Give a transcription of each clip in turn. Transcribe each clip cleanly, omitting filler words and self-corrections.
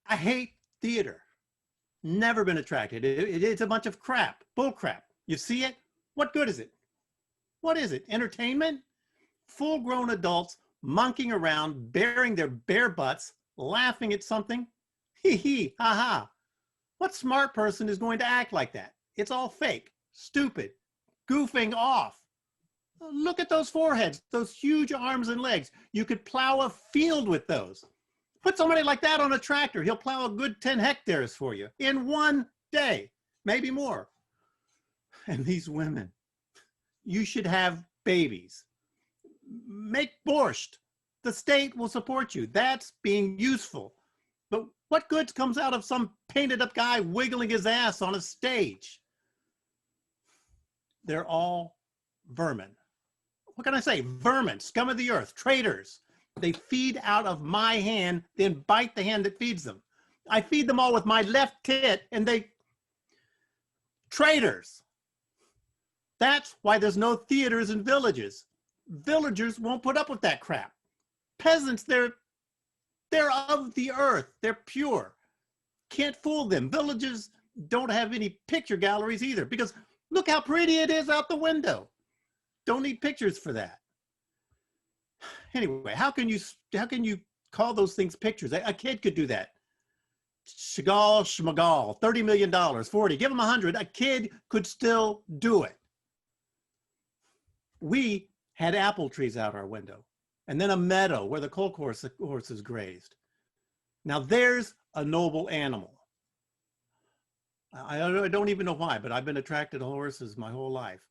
I hate theater. Never been attracted. It's a bunch of crap, bull crap. You see it? What good is it? What is it? Entertainment? Full-grown adults monkeying around, baring their bare butts, laughing at something. Hee hee, ha ha. What smart person is going to act like that? It's all fake, stupid, goofing off. Look at those foreheads, those huge arms and legs. You could plow a field with those. Put somebody like that on a tractor. He'll plow a good 10 hectares for you in one day, maybe more. And these women, you should have babies. Make borscht. The state will support you. That's being useful. But what good comes out of some painted up guy wiggling his ass on a stage? They're all vermin. What can I say? Vermin, scum of the earth, traitors. They feed out of my hand, then bite the hand that feeds them. I feed them all with my left tit, and they... Traitors. That's why there's no theaters in villages. Villagers won't put up with that crap. Peasants, they're of the earth. They're pure. Can't fool them. Villages don't have any picture galleries either, because look how pretty it is out the window. Don't need pictures for that. Anyway, how can you call those things pictures? A kid could do that. Chagall, schmagall, $30 million, 40, give them 100. A kid could still do it. We had apple trees out our window, and then a meadow where the colt horses grazed. Now there's a noble animal. I don't even know why, but I've been attracted to horses my whole life.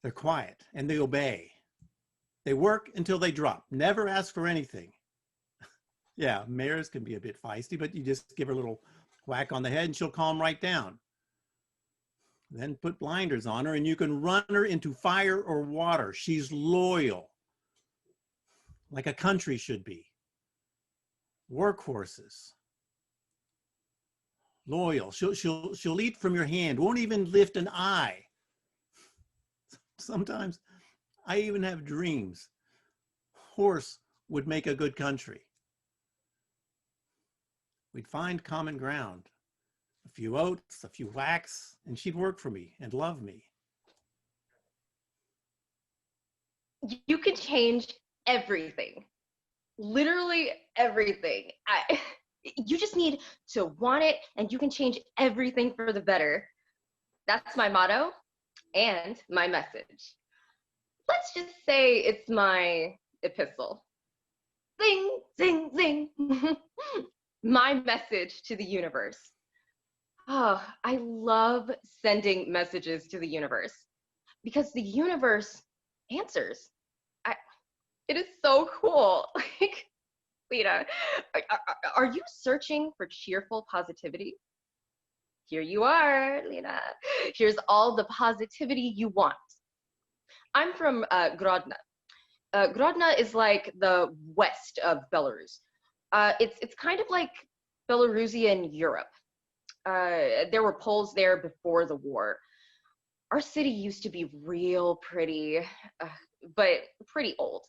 They're quiet and they obey. They work until they drop, never ask for anything. Yeah, mares can be a bit feisty, but you just give her a little whack on the head and she'll calm right down. Then put blinders on her and you can run her into fire or water. She's loyal, like a country should be. Workhorses. Loyal. She'll eat from your hand, won't even lift an eye. Sometimes I even have dreams. Horse would make a good country. We'd find common ground. A few oats, a few whacks, and she'd work for me and love me. You can change everything. Literally everything. You just need to want it, and you can change everything for the better. That's my motto and my message. Let's just say it's my epistle. Zing, zing, zing. My message to the universe. Oh, I love sending messages to the universe because the universe answers. It is so cool. Like, Lena, are you searching for cheerful positivity? Here you are, Lena. Here's all the positivity you want. I'm from Grodno. Grodno is like the west of Belarus. It's kind of like Belarusian Europe. There were Poles there before the war. Our city used to be real pretty, but pretty old.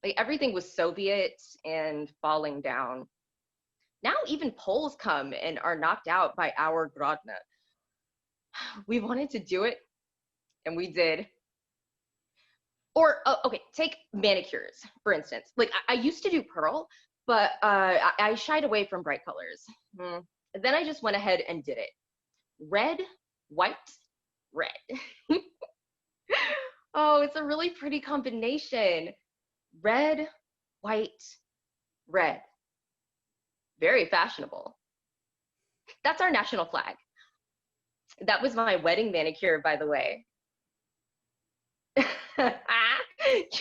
Like everything was Soviet and falling down. Now even Poles come and are knocked out by our Grodno. We wanted to do it, and we did. Or, okay, take manicures, for instance. Like, I used to do pearl, but I shied away from bright colors. Then I just went ahead and did it. Red, white, red. Oh, it's a really pretty combination. Red, white, red. Very fashionable. That's our national flag. That was my wedding manicure, by the way.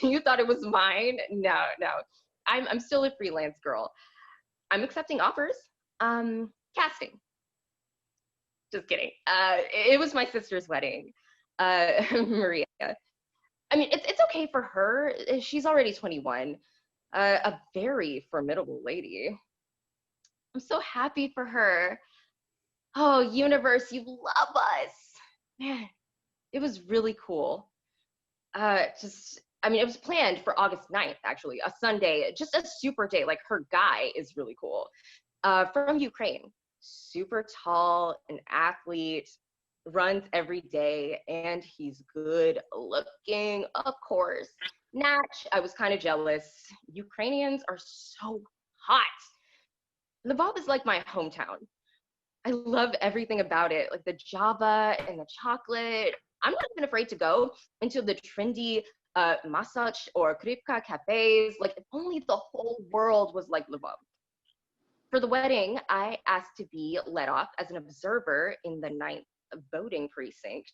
You thought it was mine? No. I'm still a freelance girl. I'm accepting offers. Casting. Just kidding. It was my sister's wedding, Maria. I mean, it's okay for her. She's already 21. A very formidable lady. I'm so happy for her. Oh, universe, you love us. Man, it was really cool. I mean, it was planned for August 9th, actually, a Sunday, just a super day. Like, her guy is really cool. from Ukraine. Super tall, an athlete, runs every day, and he's good looking, of course. Natch, I was kind of jealous. Ukrainians are so hot. Lvov is like my hometown. I love everything about it, like the Java and the chocolate. I'm not even afraid to go into the trendy Masach or Kripka cafes. Like, if only the whole world was like Lvov. For the wedding, I asked to be let off as an observer in the 9th voting precinct.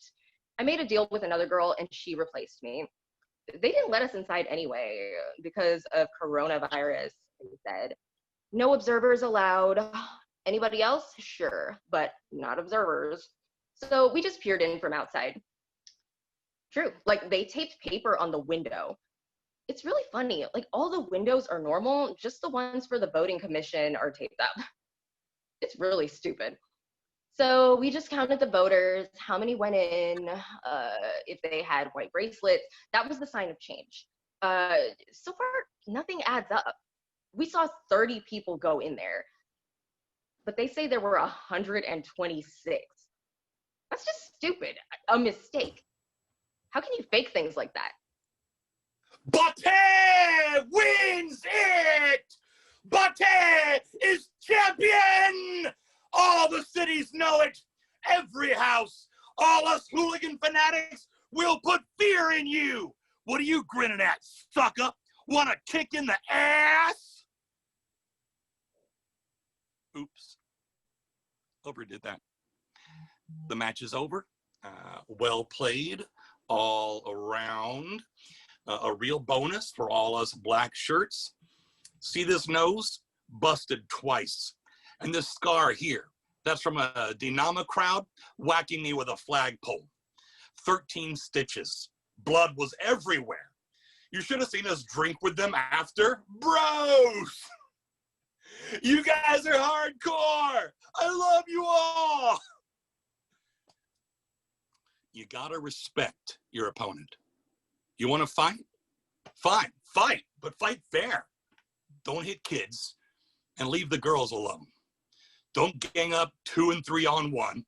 I made a deal with another girl and she replaced me. They didn't let us inside anyway because of coronavirus, they said. No observers allowed. Anybody else? Sure, but not observers. So we just peered in from outside. True, like they taped paper on the window. It's really funny, like all the windows are normal, just the ones for the voting commission are taped up. It's really stupid. So we just counted the voters, how many went in, if they had white bracelets. That was the sign of change. So far, nothing adds up. We saw 30 people go in there, but they say there were 126. That's just stupid, a mistake. How can you fake things like that? Bate wins it! Bate is champion! All the cities know it. Every house, all us hooligan fanatics will put fear in you. What are you grinning at, sucker? Want a kick in the ass? Oops. Overdid that. The match is over. Well played all around. A real bonus for all us black shirts. See this nose? Busted twice. And this scar here, that's from a Dynamo crowd whacking me with a flagpole. 13 stitches. Blood was everywhere. You should have seen us drink with them after. Bros! You guys are hardcore! I love you all! You gotta respect your opponent. You wanna fight? Fine, fight, but fight fair. Don't hit kids and leave the girls alone. Don't gang up 2 and 3 on 1.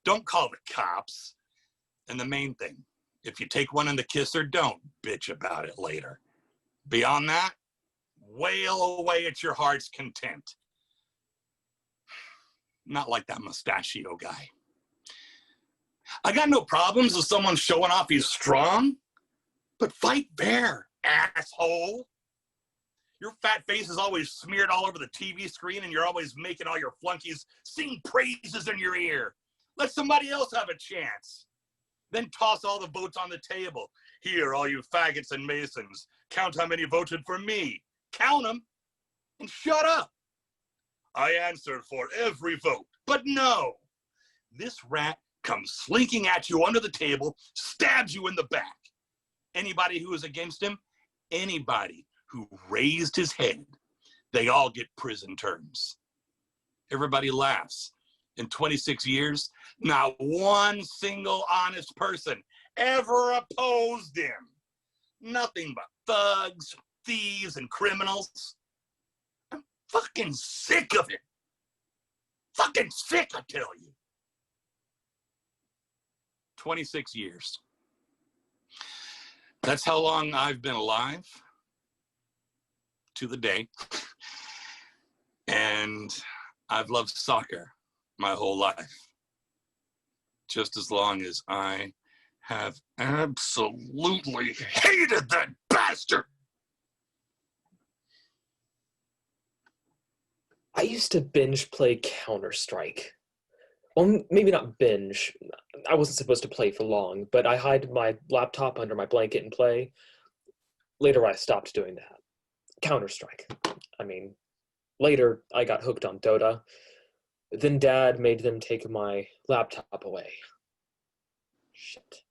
Don't call the cops. And the main thing, if you take one in the kisser, don't bitch about it later. Beyond that, wail away at your heart's content. Not like that mustachio guy. I got no problems with someone showing off he's strong, but fight fair, asshole. Your fat face is always smeared all over the TV screen and you're always making all your flunkies sing praises in your ear. Let somebody else have a chance. Then toss all the votes on the table. Here, all you faggots and masons, count how many voted for me. Count them and shut up. I answered for every vote, but no. This rat comes slinking at you under the table, stabs you in the back. Anybody who is against him, anybody who raised his head, they all get prison terms. Everybody laughs. In 26 years, not one single honest person ever opposed him. Nothing but thugs, thieves, and criminals. I'm fucking sick of it. Fucking sick, I tell you. 26 years. That's how long I've been alive. To the day. And I've loved soccer my whole life. Just as long as I have absolutely hated that bastard. I used to binge play Counter-Strike. Well, maybe not binge. I wasn't supposed to play for long, but I hide my laptop under my blanket and play. Later, I stopped doing that. Counter-Strike. I mean, later I got hooked on Dota. Then Dad made them take my laptop away. Shit.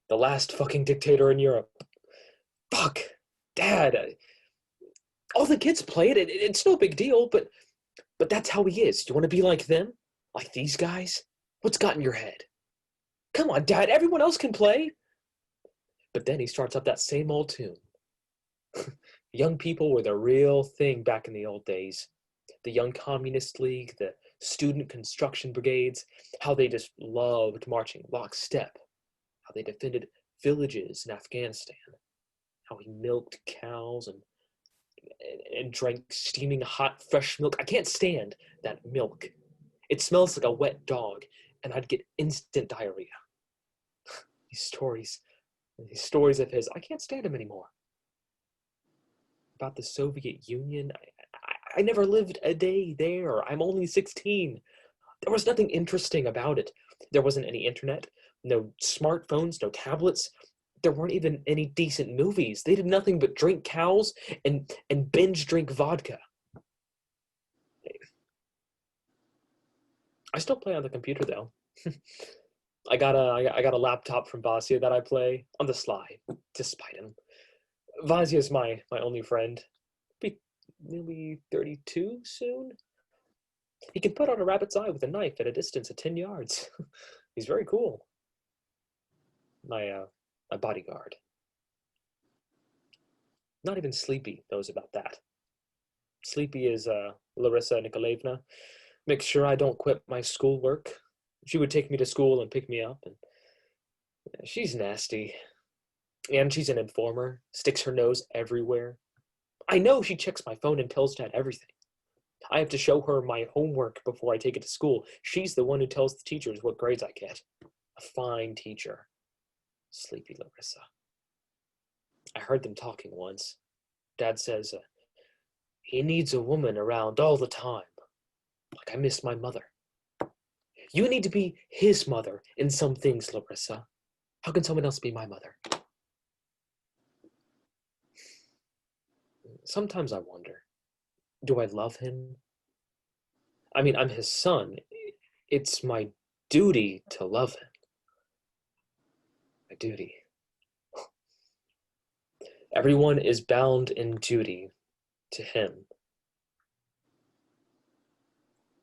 The last fucking dictator in Europe. Fuck. Dad. All the kids play it. It's no big deal, but that's how he is. You want to be like them? Like these guys? What's got in your head? Come on, Dad. Everyone else can play. But then he starts up that same old tune. Young people were the real thing back in the old days. the Young Communist League, the student construction brigades, how they just loved marching lockstep, how they defended villages in Afghanistan, how he milked cows and drank steaming hot fresh milk. I can't stand that milk. It smells like a wet dog, and I'd get instant diarrhea. These stories of his, I can't stand them anymore. About the Soviet Union, I never lived a day there. I'm only 16. There was nothing interesting about it. There wasn't any internet, no smartphones, no tablets. There weren't even any decent movies. They did nothing but drink cows and binge drink vodka. I still play on the computer though. I got a laptop from Vasia that I play on the sly, despite him. Vasia's my only friend. Be nearly 32 soon. He can put out a rabbit's eye with a knife at a distance of 10 yards. He's very cool. My bodyguard. Not even Sleepy knows about that. Sleepy is Larissa Nikolaevna. Makes sure I don't quit my schoolwork. She would take me to school and pick me up, and she's nasty. And she's an informer, sticks her nose everywhere. I know she checks my phone and tells Dad everything. I have to show her my homework before I take it to school. She's the one who tells the teachers what grades I get. A fine teacher. Sleepy Larissa. I heard them talking once. Dad says, he needs a woman around all the time. Like I miss my mother. You need to be his mother in some things, Larissa. How can someone else be my mother? Sometimes I wonder, do I love him? I mean, I'm his son. It's my duty to love him. My duty. Everyone is bound in duty to him.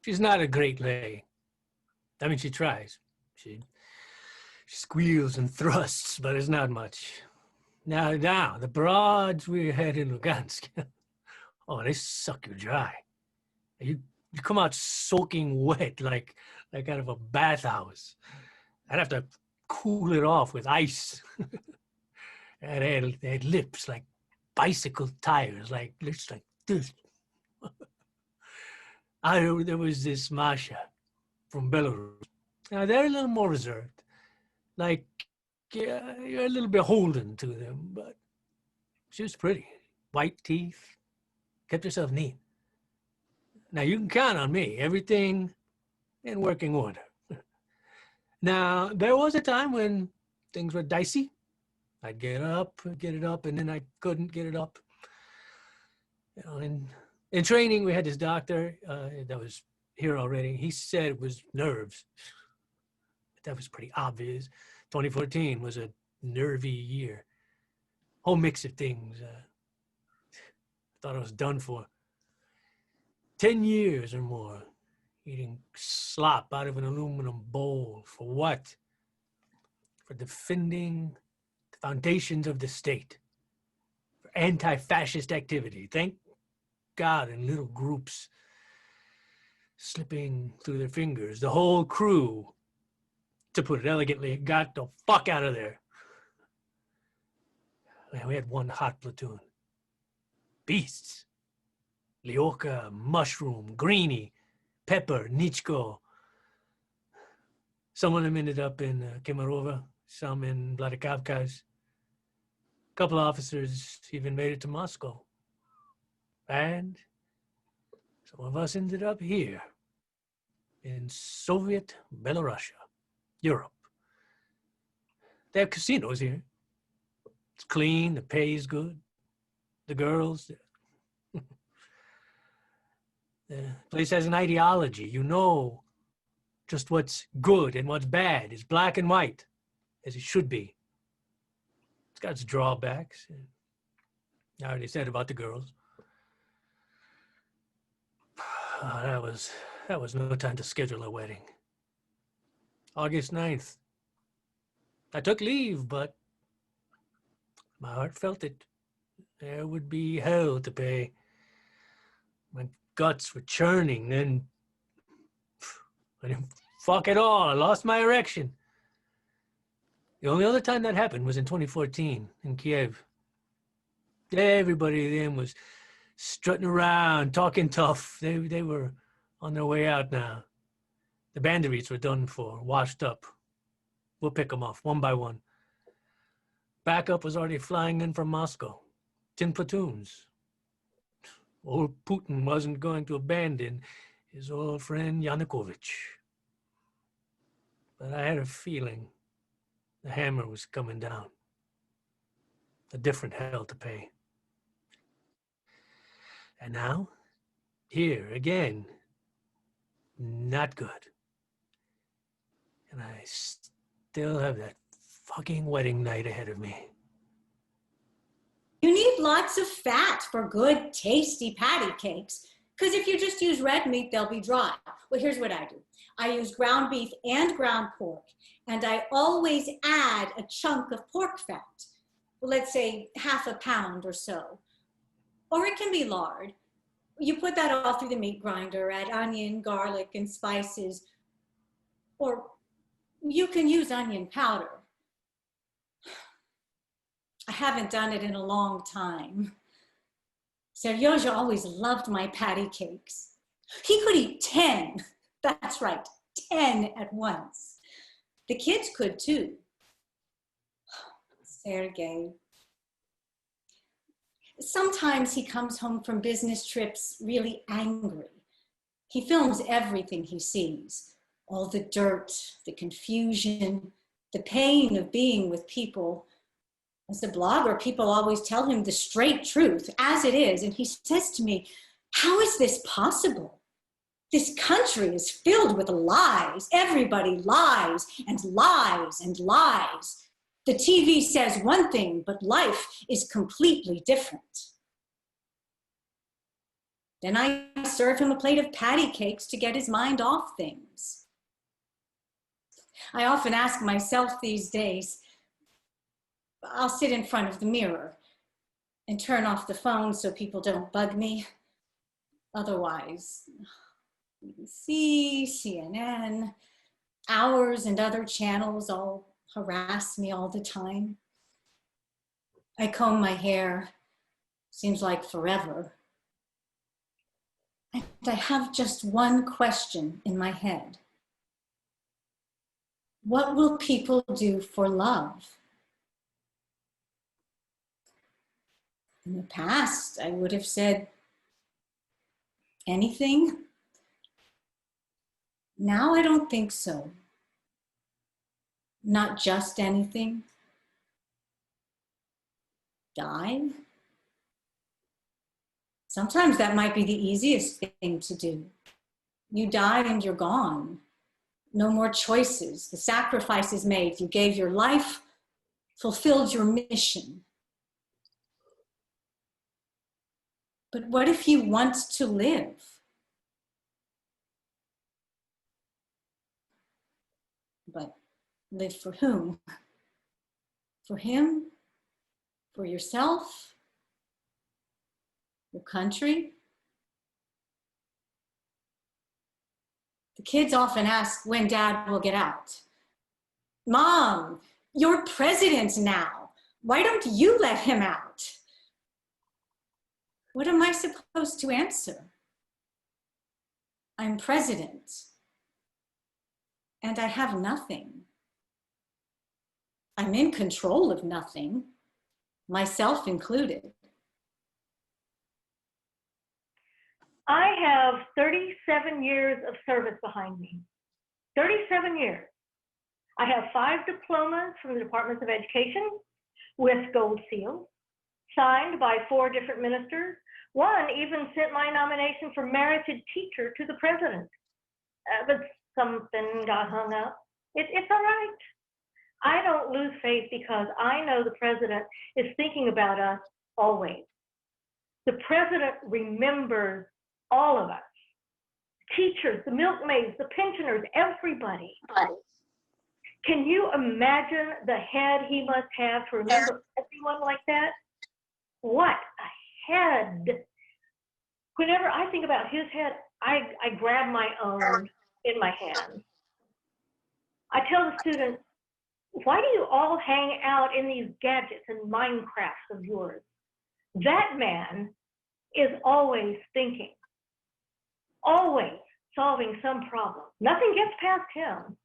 She's not a great lady. I mean, she tries. She squeals and thrusts, but it's not much. Now, the broads we had in Lugansk, oh, they suck you dry. You come out soaking wet like out of a bathhouse. I'd have to cool it off with ice. And they had lips like bicycle tires, like lips like this. There was this Masha from Belarus. Now, they're a little more reserved. Like, yeah, you're a little beholden to them, but she was pretty. White teeth, kept herself neat. Now, you can count on me. Everything in working order. Now, there was a time when things were dicey. I'd get it up, and then I couldn't get it up. You know, in training, we had this doctor that was here already. He said it was nerves. But that was pretty obvious. 2014 was a nervy year. Whole mix of things. I thought I was done for. 10 years or more eating slop out of an aluminum bowl. For what? For defending the foundations of the state. For anti-fascist activity. Thank God, in little groups slipping through their fingers. The whole crew, to put it elegantly, got the fuck out of there. Man, we had one hot platoon. Beasts. Lyoka, Mushroom, Greenie, Pepper, Nichko. Some of them ended up in Kemerova, some in Vladikavkaz. A couple of officers even made it to Moscow. And some of us ended up here in Soviet Belarusia, Europe. They have casinos here. It's clean, the pay is good. The girls, the place has an ideology. You know just what's good and what's bad. It's black and white, as it should be. It's got its drawbacks. I already said about the girls. That was no time to schedule a wedding. August 9th. I took leave, but my heart felt it. There would be hell to pay. Went guts were churning. Then I didn't fuck it all. I lost my erection. The only other time that happened was in 2014 in Kiev. Everybody then was strutting around, talking tough. They were on their way out now. The banderies were done for, washed up. We'll pick them off one by one. Backup was already flying in from Moscow. 10 platoons. Old Putin wasn't going to abandon his old friend Yanukovych. But I had a feeling the hammer was coming down. A different hell to pay. And now, here again, not good. And I still have that fucking wedding night ahead of me. You need lots of fat for good, tasty patty cakes, because if you just use red meat, they'll be dry. Well, here's what I do. I use ground beef and ground pork, and I always add a chunk of pork fat. Let's say half a pound or so. Or it can be lard. You put that all through the meat grinder, add onion, garlic, and spices. Or you can use onion powder. I haven't done it in a long time. Seryoja always loved my patty cakes. He could eat 10. That's right, 10 at once. The kids could too. Sergey. Sometimes he comes home from business trips really angry. He films everything he sees. All the dirt, the confusion, the pain of being with people. As a blogger, people always tell him the straight truth, as it is. And he says to me, how is this possible? This country is filled with lies. Everybody lies and lies and lies. The TV says one thing, but life is completely different. Then I serve him a plate of patty cakes to get his mind off things. I often ask myself these days, I'll sit in front of the mirror and turn off the phone so people don't bug me. Otherwise, BBC, CNN, Hours and other channels all harass me all the time. I comb my hair, seems like forever. And I have just one question in my head. What will people do for love? In the past, I would have said anything. Now I don't think so. Not just anything. Die. Sometimes that might be the easiest thing to do. You die and you're gone. No more choices. The sacrifice is made. You gave your life, fulfilled your mission. But what if you want to live? But live for whom? For him? For yourself? Your country? The kids often ask when Dad will get out. Mom, you're president now. Why don't you let him out? What am I supposed to answer? I'm president, and I have nothing. I'm in control of nothing, myself included. I have 37 years of service behind me. 37 years. I have 5 diplomas from the Department of Education with gold seal, signed by 4 different ministers. One even sent my nomination for merited teacher to the president, but something got hung up. It's all right. I don't lose faith because I know the president is thinking about us always. The president remembers all of us, teachers, the milkmaids, the pensioners, everybody. Can you imagine the head he must have to remember everyone like that? What a head. Whenever I think about his head, I grab my own in my hands. I tell the students, why do you all hang out in these gadgets and Minecrafts of yours? That man is always thinking, always solving some problem. Nothing gets past him.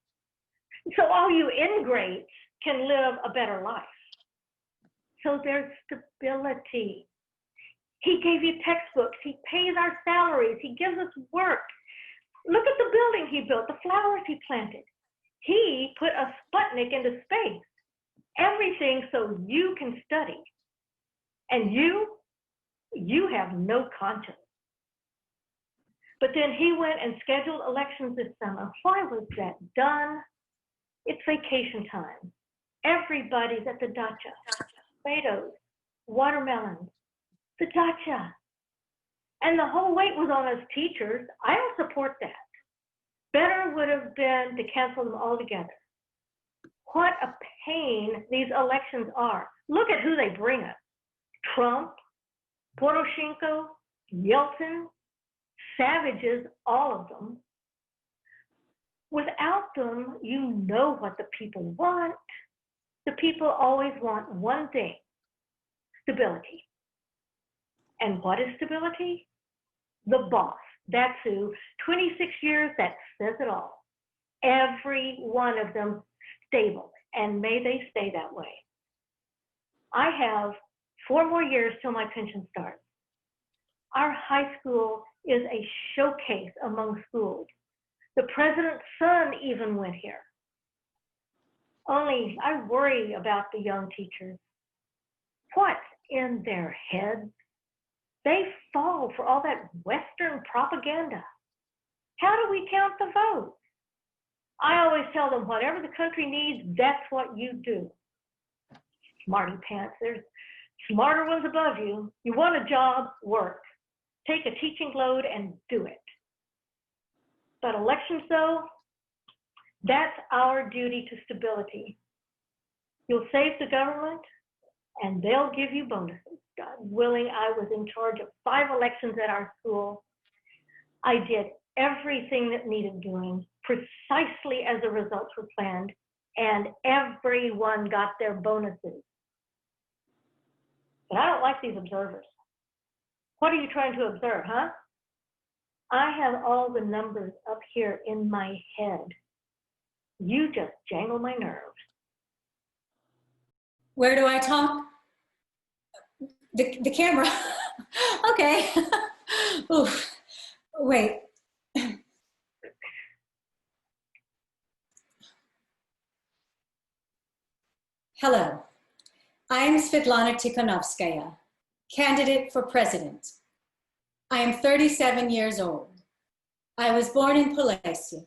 So all you ingrates can live a better life. So there's stability. He gave you textbooks. He pays our salaries. He gives us work. Look at the building he built, the flowers he planted. He put a Sputnik into space. Everything so you can study. And you have no conscience. But then he went and scheduled elections this summer. Why was that done? It's vacation time. Everybody's at the dacha. Tomatoes, watermelons, the dacha. And the whole weight was on us teachers. I don't support that. Better would have been to cancel them altogether. What a pain these elections are. Look at who they bring us. Trump, Poroshenko, Yeltsin, savages, all of them. Without them, you know what the people want. The people always want one thing, stability. And what is stability? The boss. That's who. 26 years, that says it all. Every one of them stable, and may they stay that way. I have 4 more years till my pension starts. Our high school is a showcase among schools. The president's son even went here. Only I worry about the young teachers. What's in their heads? They fall for all that Western propaganda. How do we count the votes? I always tell them, whatever the country needs, that's what you do. Smarty pants, there's smarter ones above you. You want a job, work. Take a teaching load and do it. But elections, though, that's our duty to stability. You'll save the government, and they'll give you bonuses. God willing, I was in charge of 5 elections at our school. I did everything that needed doing, precisely as the results were planned, and everyone got their bonuses. But I don't like these observers. What are you trying to observe, huh? I have all the numbers up here in my head. You just jangle my nerves. Where do I talk? The camera. Okay. Oof. Wait. Hello. I'm Svetlana Tikhonovskaya, candidate for president. I am 37 years old. I was born in Polesye.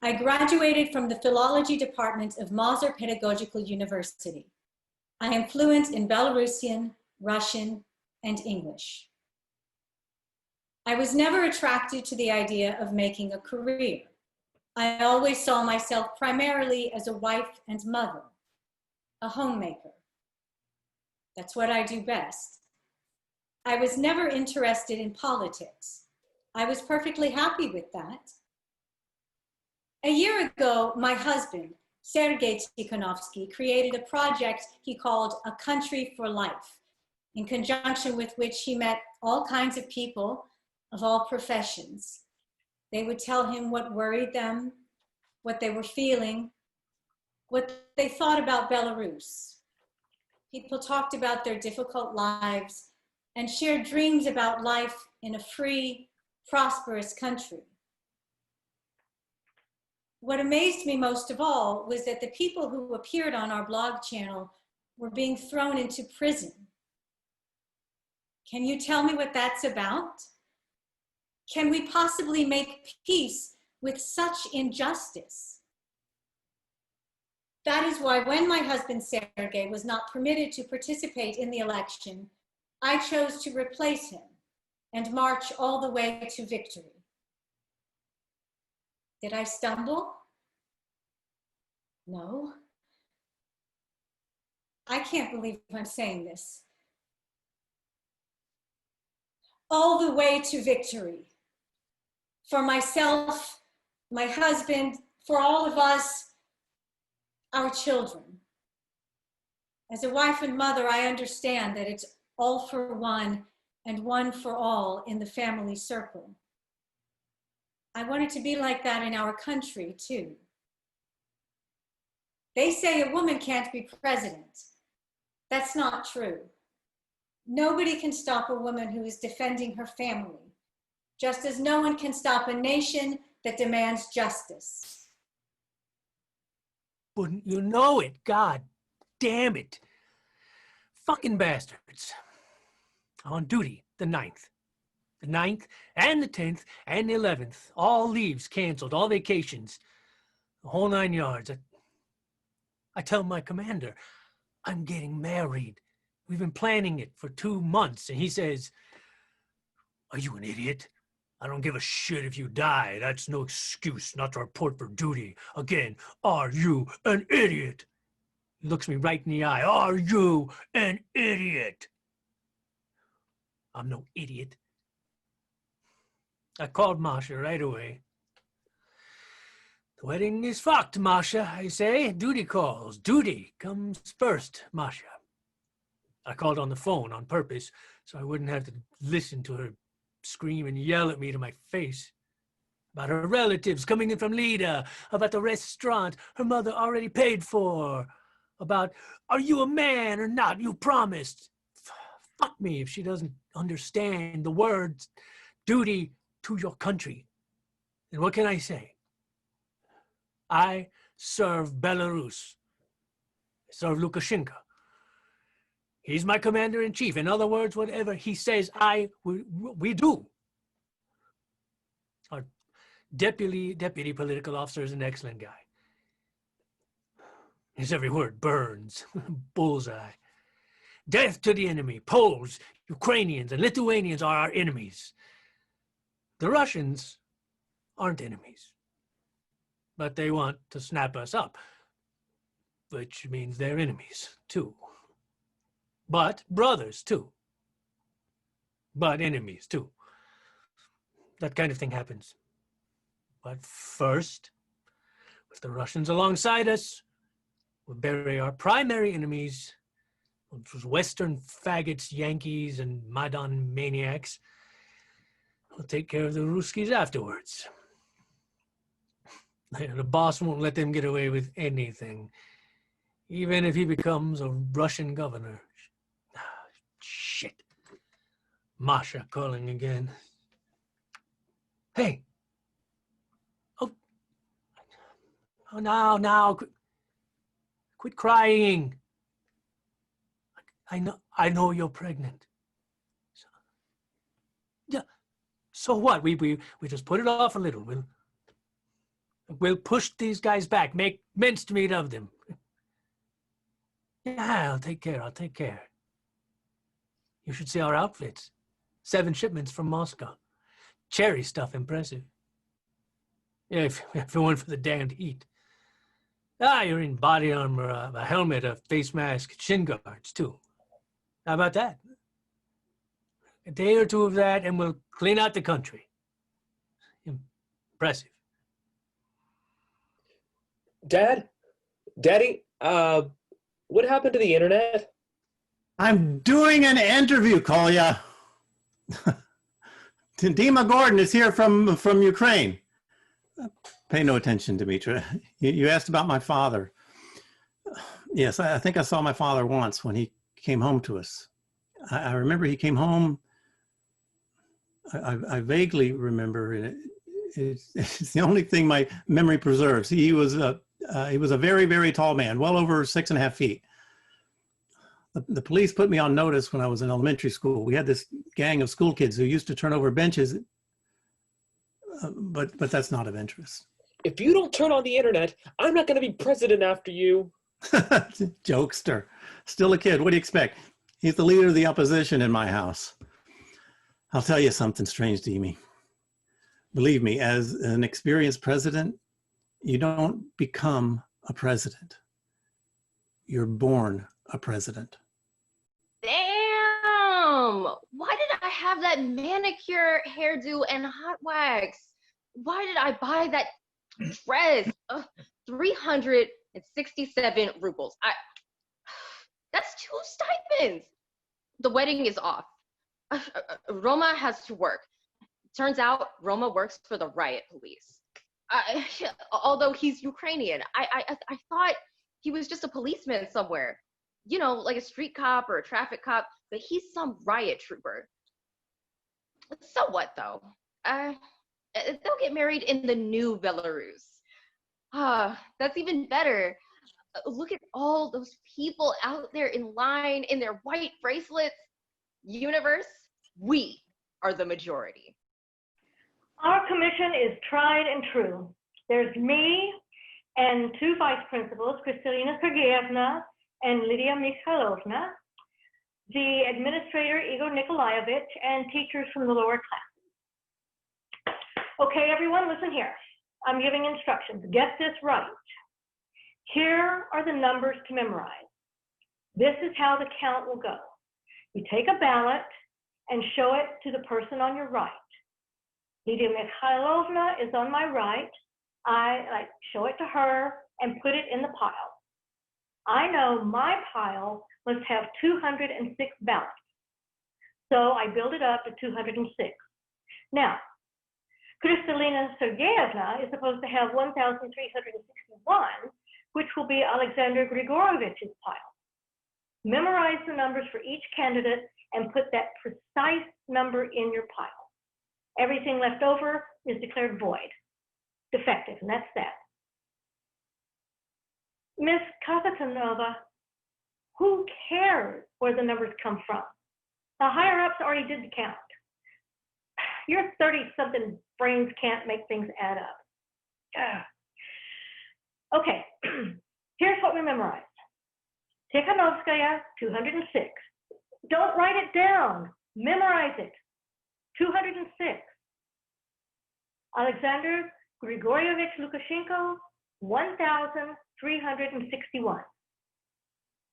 I graduated from the philology department of Moser Pedagogical University. I am fluent in Belarusian, Russian, and English. I was never attracted to the idea of making a career. I always saw myself primarily as a wife and mother, a homemaker. That's what I do best. I was never interested in politics. I was perfectly happy with that. A year ago, my husband, Sergei Tikhonovsky, created a project he called A Country for Life, in conjunction with which he met all kinds of people of all professions. They would tell him what worried them, what they were feeling, what they thought about Belarus. People talked about their difficult lives and shared dreams about life in a free, prosperous country. What amazed me most of all was that the people who appeared on our blog channel were being thrown into prison. Can you tell me what that's about? Can we possibly make peace with such injustice? That is why when my husband Sergei was not permitted to participate in the election, I chose to replace him and march all the way to victory. Did I stumble? No. I can't believe I'm saying this. all the way to victory. For myself, my husband, for all of us, our children. As a wife and mother, I understand that it's all for one and one for all in the family circle. I want it to be like that in our country too. They say a woman can't be president. That's not true. Nobody can stop a woman who is defending her family, just as no one can stop a nation that demands justice. Wouldn't you know it? God damn it. Fucking bastards. On duty, the 9th. The 9th and the 10th and the 11th. All leaves canceled, all vacations. The whole 9 yards. I tell my commander, I'm getting married. We've been planning it for 2 months. And he says, are you an idiot? I don't give a shit if you die. That's no excuse not to report for duty. Again, are you an idiot? He looks me right in the eye. Are you an idiot? I'm no idiot. I called Masha right away. The wedding is fucked, Masha, I say. Duty calls. Duty comes first, Masha. I called on the phone on purpose so I wouldn't have to listen to her scream and yell at me to my face. About her relatives coming in from Lida, about the restaurant her mother already paid for, about, are you a man or not? You promised. Fuck me if she doesn't understand the words, duty to your country. And what can I say? I serve Belarus. I serve Lukashenko. He's my commander-in-chief. In other words, whatever he says, we do. Our deputy political officer is an excellent guy. His every word burns. Bullseye. Death to the enemy. Poles, Ukrainians, and Lithuanians are our enemies. The Russians aren't enemies, but they want to snap us up, which means they're enemies too. But brothers too. But enemies too. That kind of thing happens. But first, with the Russians alongside us, we'll bury our primary enemies, which was Western faggots, Yankees, and Maidan maniacs. We'll take care of the Ruskies afterwards. The boss won't let them get away with anything, even if he becomes a Russian governor. Shit. Masha calling again. Hey. Oh, now. Quit crying. I know you're pregnant. Yeah. So what? We just put it off a little. We'll push these guys back, make mincemeat of them. Yeah, I'll take care. You should see our outfits. 7 shipments from Moscow. Cherry stuff, impressive. Yeah, if it weren't for the damned heat. You're in body armor, a helmet, a face mask, shin guards, too. How about that? A day or 2 of that, and we'll clean out the country. Impressive. Daddy, what happened to the internet? I'm doing an interview, Kolya. Dima Gordon is here from Ukraine. Pay no attention, Dmitry. You asked about my father. Yes, I think I saw my father once when he came home to us. I remember he came home. I vaguely remember it. It's the only thing my memory preserves. He was a very, very tall man, well over 6.5 feet. The police put me on notice when I was in elementary school. We had this gang of school kids who used to turn over benches, but that's not of interest. If you don't turn on the internet, I'm not going to be president after you. Jokester. Still a kid. What do you expect? He's the leader of the opposition in my house. I'll tell you something strange, Dimi. Believe me, as an experienced president, you don't become a president. You're born a president. Damn! Why did I have that manicure hairdo and hot wax? Why did I buy that dress? 367 rubles. That's 2 stipends. The wedding is off. Roma has to work. Turns out Roma works for the riot police. Although he's Ukrainian, I thought he was just a policeman somewhere. You know, like a street cop or a traffic cop, but he's some riot trooper. So what though? They'll get married in the new Belarus. That's even better. Look at all those people out there in line in their white bracelets. Universe, we are the majority. Our commission is tried and true. There's me and 2 vice principals, Kristalina Sergeyevna and Lydia Mikhailovna, the administrator, Igor Nikolaevich, and teachers from the lower classes. Okay, everyone, listen here. I'm giving instructions. Get this right. Here are the numbers to memorize. This is how the count will go. You take a ballot and show it to the person on your right. Lydia Mikhailovna is on my right. I show it to her and put it in the pile. I know my pile must have 206 ballots. So I build it up to 206. Now, Kristalina Sergeyevna is supposed to have 1,361, which will be Alexander Grigorievich's pile. Memorize the numbers for each candidate and put that precise number in your pile. Everything left over is declared void, defective, and that's that. Miss Kasatanova, who cares where the numbers come from? The higher-ups already did the count. Your 30-something brains can't make things add up. Okay, here's what we memorized. Tikhanovskaya, 206. Don't write it down, memorize it. 206. Alexander Grigorievich Lukashenko, 1,361.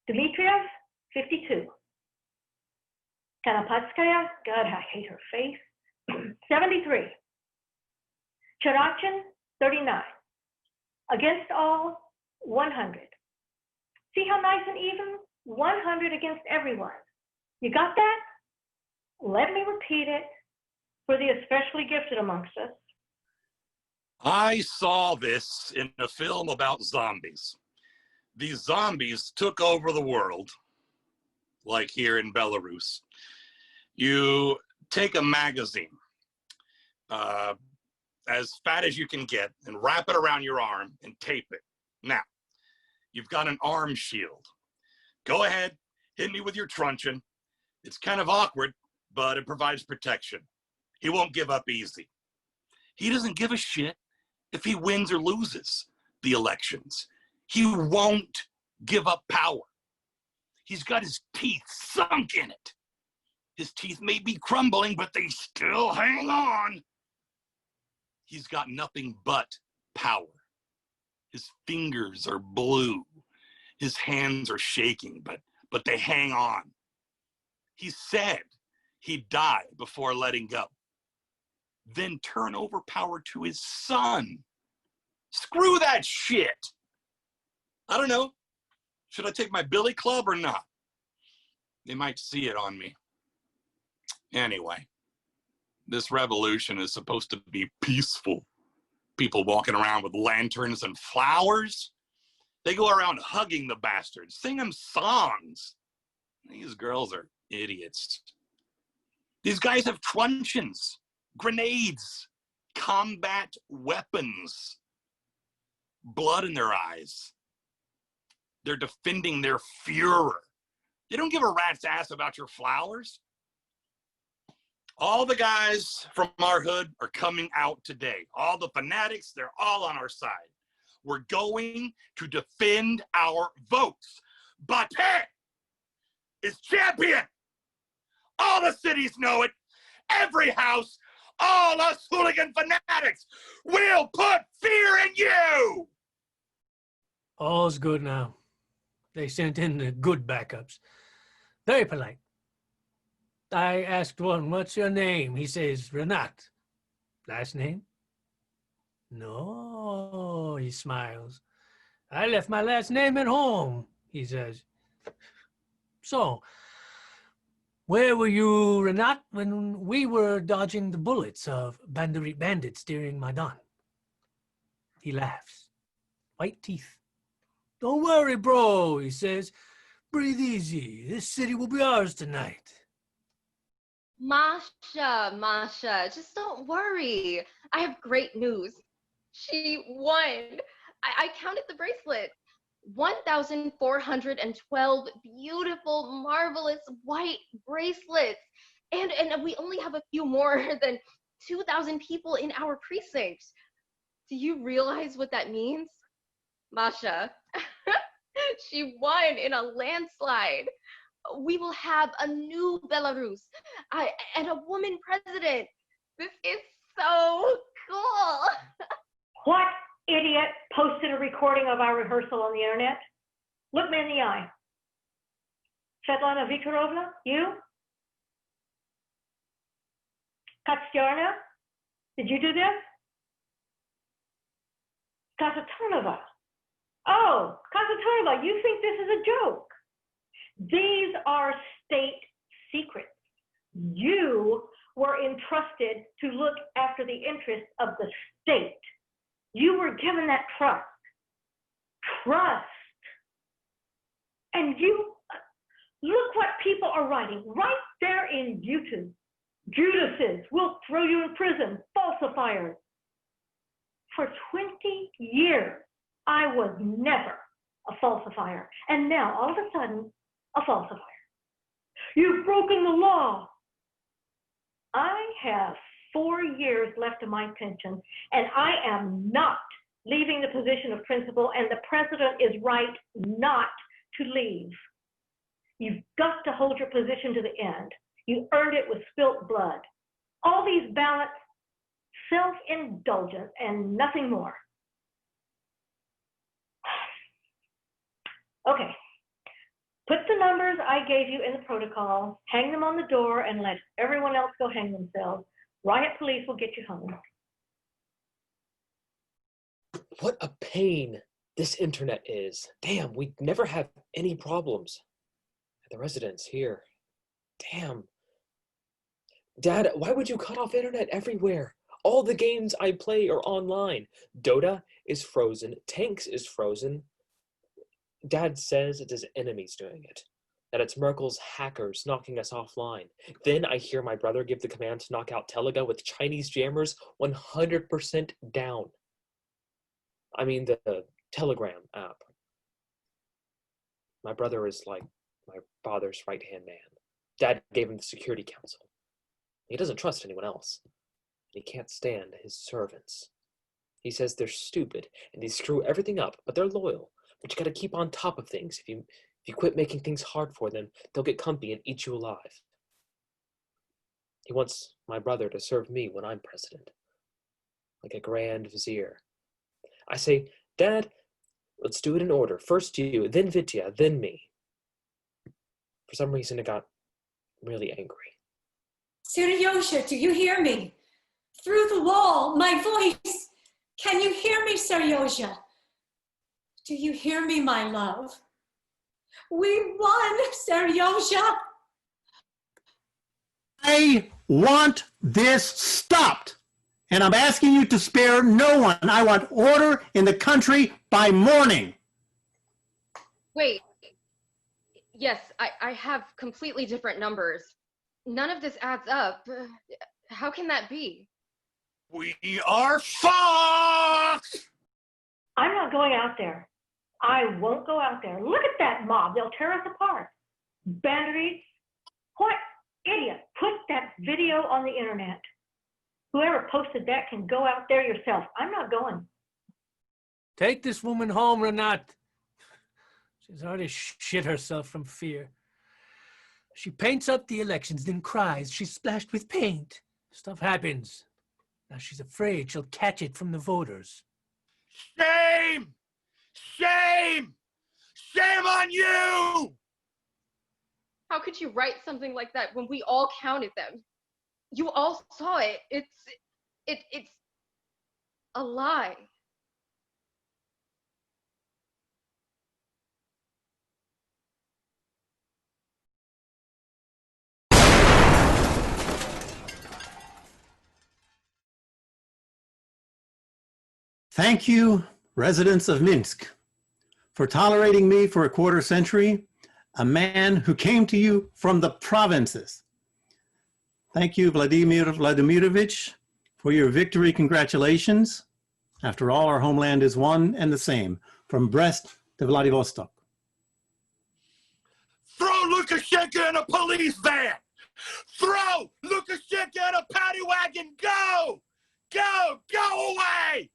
Dmitriev, 52. Kanapatskaya, God, I hate her face, 73. Cherachin, 39. Against all, 100. See how nice and even? 100 against everyone. You got that? Let me repeat it for the especially gifted amongst us. I saw this in a film about zombies. These zombies took over the world, like here in Belarus. You take a magazine, as fat as you can get, and wrap it around your arm and tape it. Now, you've got an arm shield. Go ahead, hit me with your truncheon. It's kind of awkward, but it provides protection. He won't give up easy. He doesn't give a shit if he wins or loses the elections. He won't give up power. He's got his teeth sunk in it. His teeth may be crumbling, but they still hang on. He's got nothing but power. His fingers are blue. His hands are shaking, but they hang on. He said he'd die before letting go. Then turn over power to his son. Screw that shit. I don't know. Should I take my billy club or not? They might see it on me. Anyway, this revolution is supposed to be peaceful. People walking around with lanterns and flowers. They go around hugging the bastards, sing them songs. These girls are idiots. These guys have truncheons, grenades, combat weapons, blood in their eyes. They're defending their Führer. They don't give a rat's ass about your flowers. All the guys from our hood are coming out today. All the fanatics, they're all on our side. We're going to defend our votes. Bate is champion. All the cities know it. Every house, all us hooligan fanatics will put fear in you. All's good now. They sent in the good backups. Very polite. I asked one, what's your name? He says, Renat. Last name? No, he smiles. I left my last name at home, he says. So, where were you, Renat, when we were dodging the bullets of bandits during Maidan? He laughs. White teeth. Don't worry, bro, he says. Breathe easy. This city will be ours tonight. Masha, just don't worry. I have great news. She won. I counted the bracelets. 1,412 beautiful, marvelous white bracelets. And we only have a few more than 2,000 people in our precinct. Do you realize what that means? Masha, she won in a landslide. We will have a new Belarus and a woman president. This is so cool. What idiot posted a recording of our rehearsal on the internet? Look me in the eye. Svetlana Viktorovna, you? Katstyarna, did you do this? Kasatonova. Oh, Kasatonova, you think this is a joke? These are state secrets. You were entrusted to look after the interests of the state. You were given that trust. Trust. And you, look what people are writing right there in YouTube. Judases will throw you in prison, falsifiers. For 20 years, I was never a falsifier. And now, all of a sudden, a falsifier. You've broken the law. I have 4 years left of my pension, and I am not leaving the position of principal, and the president is right not to leave. You've got to hold your position to the end. You earned it with spilt blood. All these ballots, self-indulgence and nothing more. Okay. Put the numbers I gave you in the protocol, hang them on the door, and let everyone else go hang themselves. Riot police will get you home. What a pain this internet is. Damn, we never have any problems at the residence here. Damn. Dad, why would you cut off internet everywhere? All the games I play are online. Dota is frozen. Tanks is frozen. Dad says it's his enemies doing it, that it's Merkel's hackers knocking us offline. Then I hear my brother give the command to knock out Telega with Chinese jammers 100% down. I mean the Telegram app. My brother is like my father's right-hand man. Dad gave him the Security Council. He doesn't trust anyone else. He can't stand his servants. He says they're stupid and they screw everything up, but they're loyal. But you gotta keep on top of things. If you quit making things hard for them, they'll get comfy and eat you alive. He wants my brother to serve me when I'm president, like a grand vizier. I say, Dad, let's do it in order. First you, then Vitya, then me. For some reason, it got really angry. Seryosha, do you hear me? Through the wall, my voice. Can you hear me, Seryosha? Do you hear me, my love? We won, Seryosha. I want this stopped. And I'm asking you to spare no one. I want order in the country by morning. Wait. Yes, I have completely different numbers. None of this adds up. How can that be? We are fucked! I'm not going out there. I won't go out there. Look at that mob. They'll tear us apart. Bandits. What idiot put that video on the internet? Whoever posted that can go out there yourself. I'm not going. Take this woman home, Renat. She's already shit herself from fear. She paints up the elections, then cries. She's splashed with paint. Stuff happens. Now she's afraid she'll catch it from the voters. Shame! Shame! Shame on you! How could you write something like that when we all counted them? You all saw it. It's a lie. Thank you, residents of Minsk, for tolerating me for a quarter century, a man who came to you from the provinces. Thank you, Vladimir Vladimirovich, for your victory. Congratulations. After all, our homeland is one and the same, from Brest to Vladivostok. Throw Lukashenko in a police van! Throw Lukashenko in a paddy wagon! Go! Go! Go away!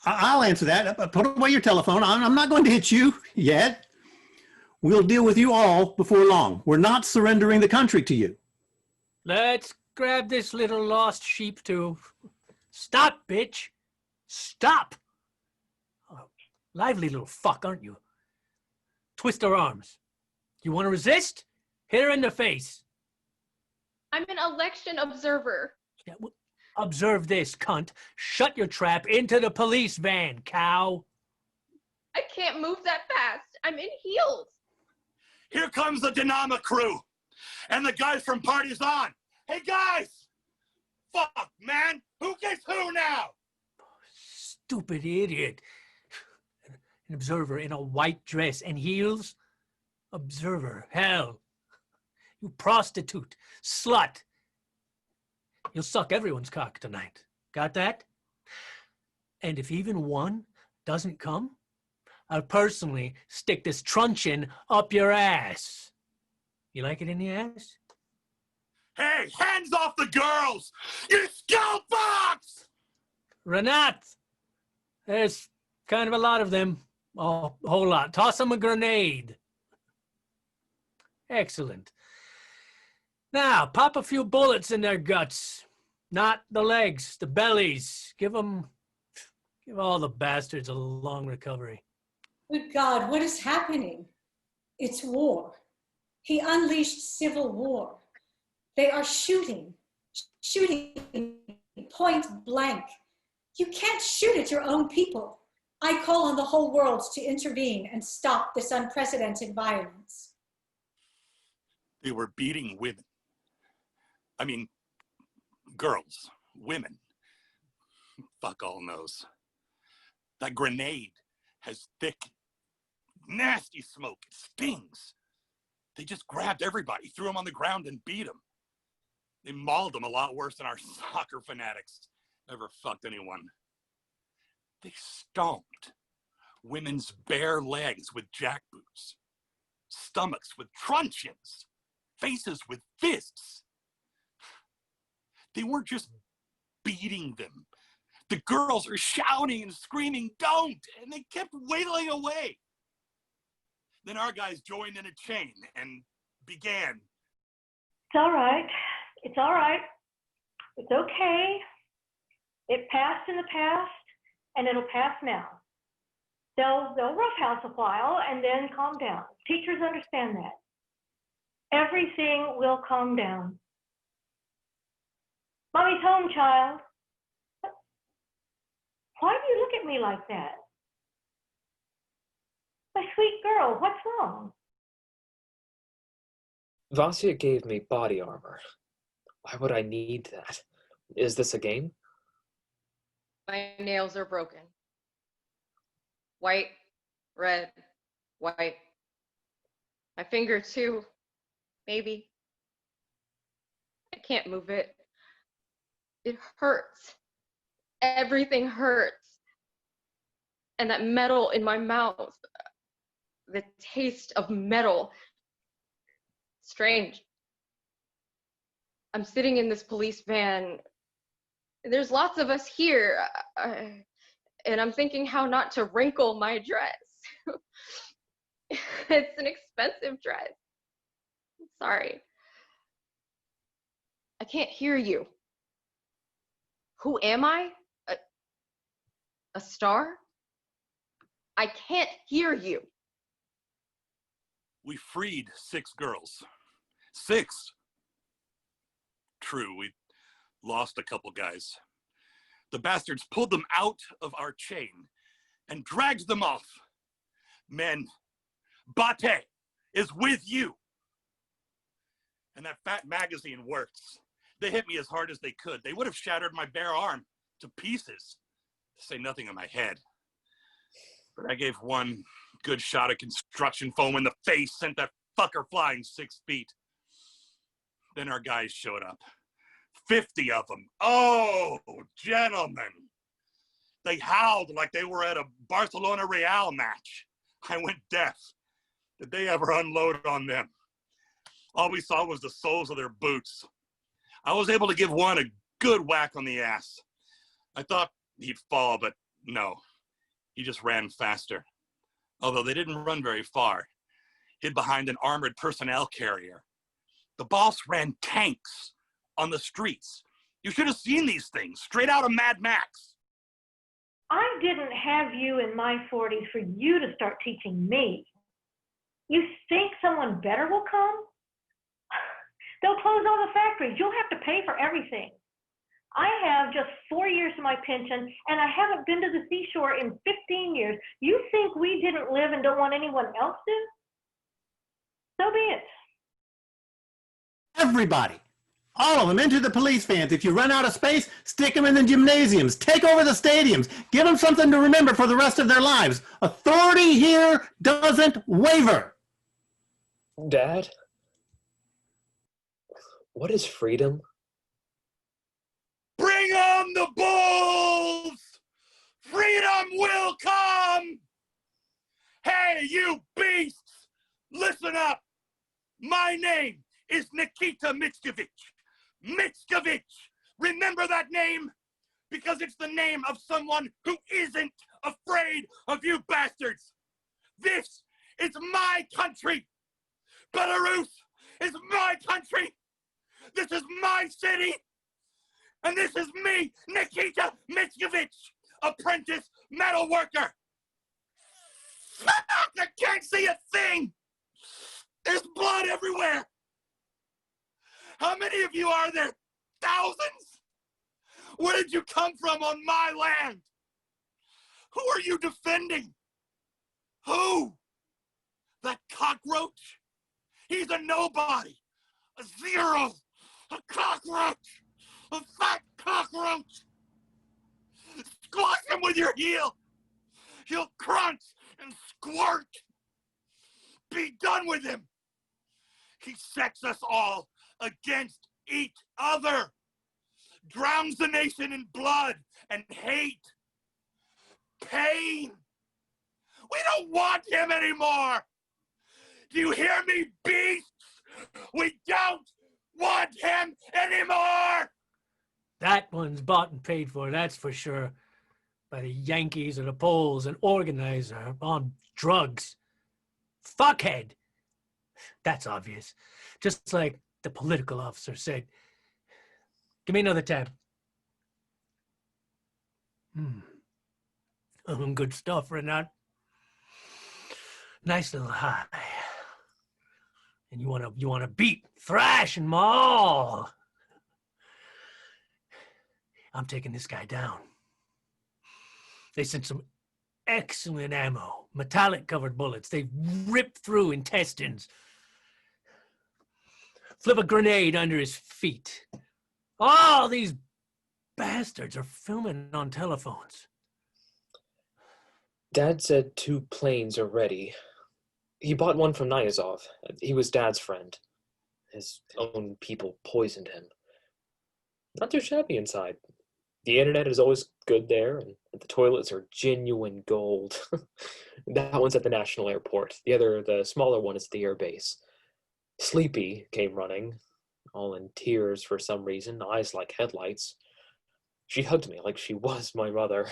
I'll answer that. Put away your telephone. I'm not going to hit you yet. We'll deal with you all before long. We're not surrendering the country to you. Let's grab this little lost sheep too. Stop, bitch. Stop. Oh, lively little fuck, aren't you? Twist her arms. You want to resist? Hit her in the face. I'm an election observer. Yeah, well, observe this, cunt. Shut your trap into the police van, cow. I can't move that fast. I'm in heels. Here comes the Dynamo crew and the guys from Partizan. Hey guys! Fuck, man! Who gets who now? Stupid idiot. An observer in a white dress and heels? Observer, hell. You prostitute, slut. You'll suck everyone's cock tonight. Got that? And if even one doesn't come, I'll personally stick this truncheon up your ass. You like it in the ass? Hey, hands off the girls! You skullfucks! Renat! There's kind of a lot of them. Oh, a whole lot. Toss them a grenade. Excellent. Now, pop a few bullets in their guts. Not the legs, the bellies. Give all the bastards a long recovery. Good God, what is happening? It's war. He unleashed civil war. They are shooting point blank. You can't shoot at your own people. I call on the whole world to intervene and stop this unprecedented violence. They were beating women. I mean, girls, women. Fuck all knows. That grenade has thick, nasty smoke. It stings. They just grabbed everybody, threw them on the ground and beat them. They mauled them a lot worse than our soccer fanatics ever fucked anyone. They stomped women's bare legs with jackboots, stomachs with truncheons, faces with fists. They weren't just beating them. The girls are shouting and screaming, "Don't!" And they kept wailing away. Then our guys joined in a chain and began. It's all right. It's all right. It's okay. It passed in the past, and it'll pass now. They'll roughhouse a while and then calm down. Teachers understand that. Everything will calm down. Mommy's home, child. Why do you look at me like that? My sweet girl, what's wrong? Vasya gave me body armor. Why would I need that? Is this a game? My nails are broken. White, red, white. My finger too, maybe. I can't move it. It hurts. Everything hurts. And that metal in my mouth, the taste of metal, strange. I'm sitting in this police van. There's lots of us here, and I'm thinking how not to wrinkle my dress. It's an expensive dress. Sorry. I can't hear you. Who am I? A star? I can't hear you. We freed 6 girls. 6. True, we lost a couple guys. The bastards pulled them out of our chain and dragged them off. Men, Bate is with you. And that fat magazine works. They hit me as hard as they could. They would have shattered my bare arm to pieces, to say nothing of my head. But I gave one good shot of construction foam in the face, sent that fucker flying 6 feet. Then our guys showed up. 50 of them. Oh, gentlemen. They howled like they were at a Barcelona Real match. I went deaf. Did they ever unload on them? All we saw was the soles of their boots. I was able to give one a good whack on the ass. I thought he'd fall, but no. He just ran faster. Although they didn't run very far. Hid behind an armored personnel carrier. The boss ran tanks on the streets. You should have seen these things, straight out of Mad Max. I didn't have you in my 40s for you to start teaching me. You think someone better will come? They'll close all the factories. You'll have to pay for everything. I have just 4 years of my pension, and I haven't been to the seashore in 15 years. You think we didn't live and don't want anyone else to? So be it. Everybody, all of them, into the police vans. If you run out of space, stick them in the gymnasiums. Take over the stadiums. Give them something to remember for the rest of their lives. Authority here doesn't waver. Dad? What is freedom? Bring on the bulls! Freedom will come! Hey, you beasts! Listen up! My name is Nikita Mickovic. Mickovic! Remember that name? Because it's the name of someone who isn't afraid of you bastards. This is my country. Belarus is my country. This is my city. And this is me, Nikita Mickovic, apprentice metal worker. I can't see a thing. There's blood everywhere. How many of you are there? Thousands? Where did you come from on my land? Who are you defending? Who? That cockroach? He's a nobody, a zero, a cockroach, a fat cockroach. Squash him with your heel. He'll crunch and squirt. Be done with him. He sets us all against each other. Drowns the nation in blood and hate. Pain. We don't want him anymore. Do you hear me, beasts? We don't want him anymore. That one's bought and paid for, that's for sure. By the Yankees or the Poles, an organizer on drugs. Fuckhead. That's obvious. Just like the political officer said. Give me another tab. Good stuff, Renat. Nice little high. And you wanna beat, thrash, and maul. I'm taking this guy down. They sent some excellent ammo, metallic covered bullets. They ripped through intestines. Flip a grenade under his feet. All these bastards are filming on telephones. Dad said 2 planes are ready. He bought one from Nyazov. He was Dad's friend. His own people poisoned him. Not too shabby inside. The internet is always good there, and the toilets are genuine gold. That one's at the National Airport. The smaller one is at the air base. Sleepy came running, all in tears for some reason, eyes like headlights. She hugged me like she was my mother.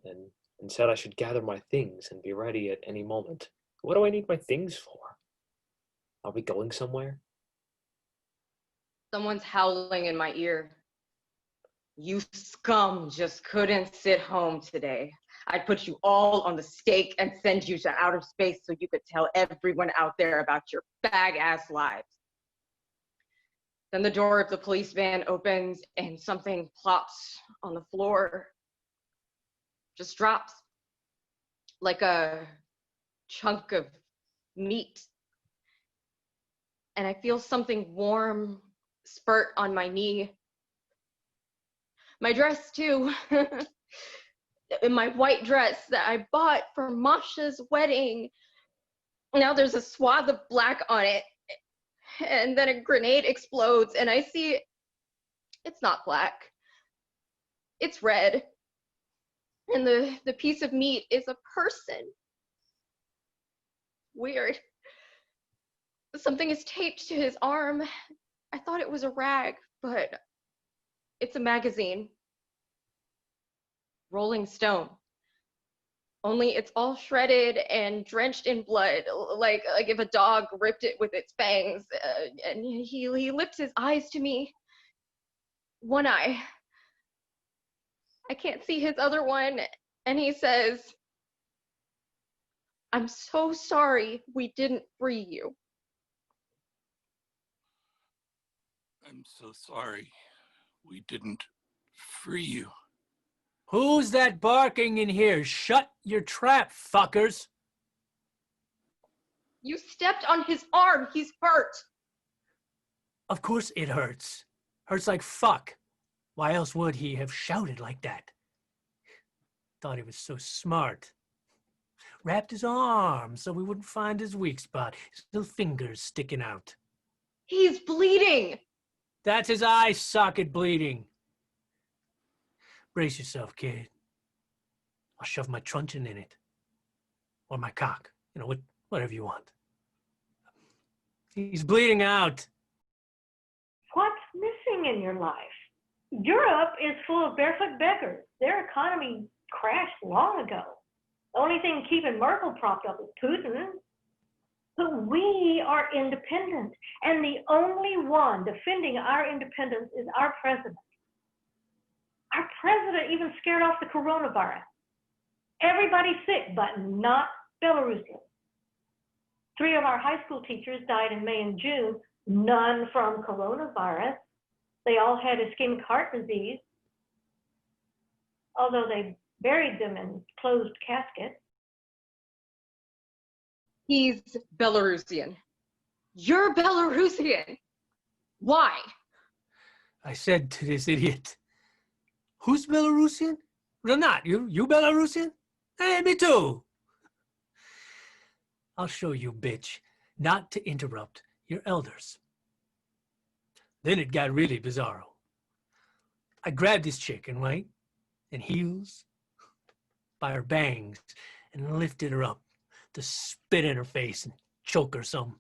And said I should gather my things and be ready at any moment. What do I need my things for? Are we going somewhere? Someone's howling in my ear. You scum just couldn't sit home today. I'd put you all on the stake and send you to outer space so you could tell everyone out there about your bag-ass lives. Then the door of the police van opens and something plops on the floor, just drops like a chunk of meat. And I feel something warm spurt on my knee. My dress too, my white dress that I bought for Masha's wedding. Now there's a swath of black on it. And then a grenade explodes and I see it's not black, it's red. And the piece of meat is a person. Weird. Something is taped to his arm. I thought it was a rag, but it's a magazine. Rolling Stone. Only it's all shredded and drenched in blood, like if a dog ripped it with its fangs. And he lifts his eyes to me. One eye. I can't see his other one. And he says, "I'm so sorry we didn't free you." I'm so sorry we didn't free you. Who's that barking in here? Shut your trap, fuckers. You stepped on his arm. He's hurt. Of course it hurts. Hurts like fuck. Why else would he have shouted like that? Thought he was so smart. Wrapped his arm so we wouldn't find his weak spot. His little fingers sticking out. He's bleeding. That's his eye socket bleeding. Brace yourself, kid. I'll shove my truncheon in it. Or my cock. You know, whatever you want. He's bleeding out. What's missing in your life? Europe is full of barefoot beggars. Their economy crashed long ago. The only thing keeping Merkel propped up is Putin. But we are independent, and the only one defending our independence is our president. Our president even scared off the coronavirus. Everybody's sick, but not Belarusians. 3 of our high school teachers died in May and June, none from coronavirus. They all had ischemic heart disease, although they buried them in closed caskets. He's Belarusian. You're Belarusian. Why? I said to this idiot, "Who's Belarusian?" Renat, you Belarusian? Hey, me too. I'll show you, bitch, not to interrupt your elders. Then it got really bizarro. I grabbed this chick in white and heels by her bangs and lifted her up to spit in her face and choke her some.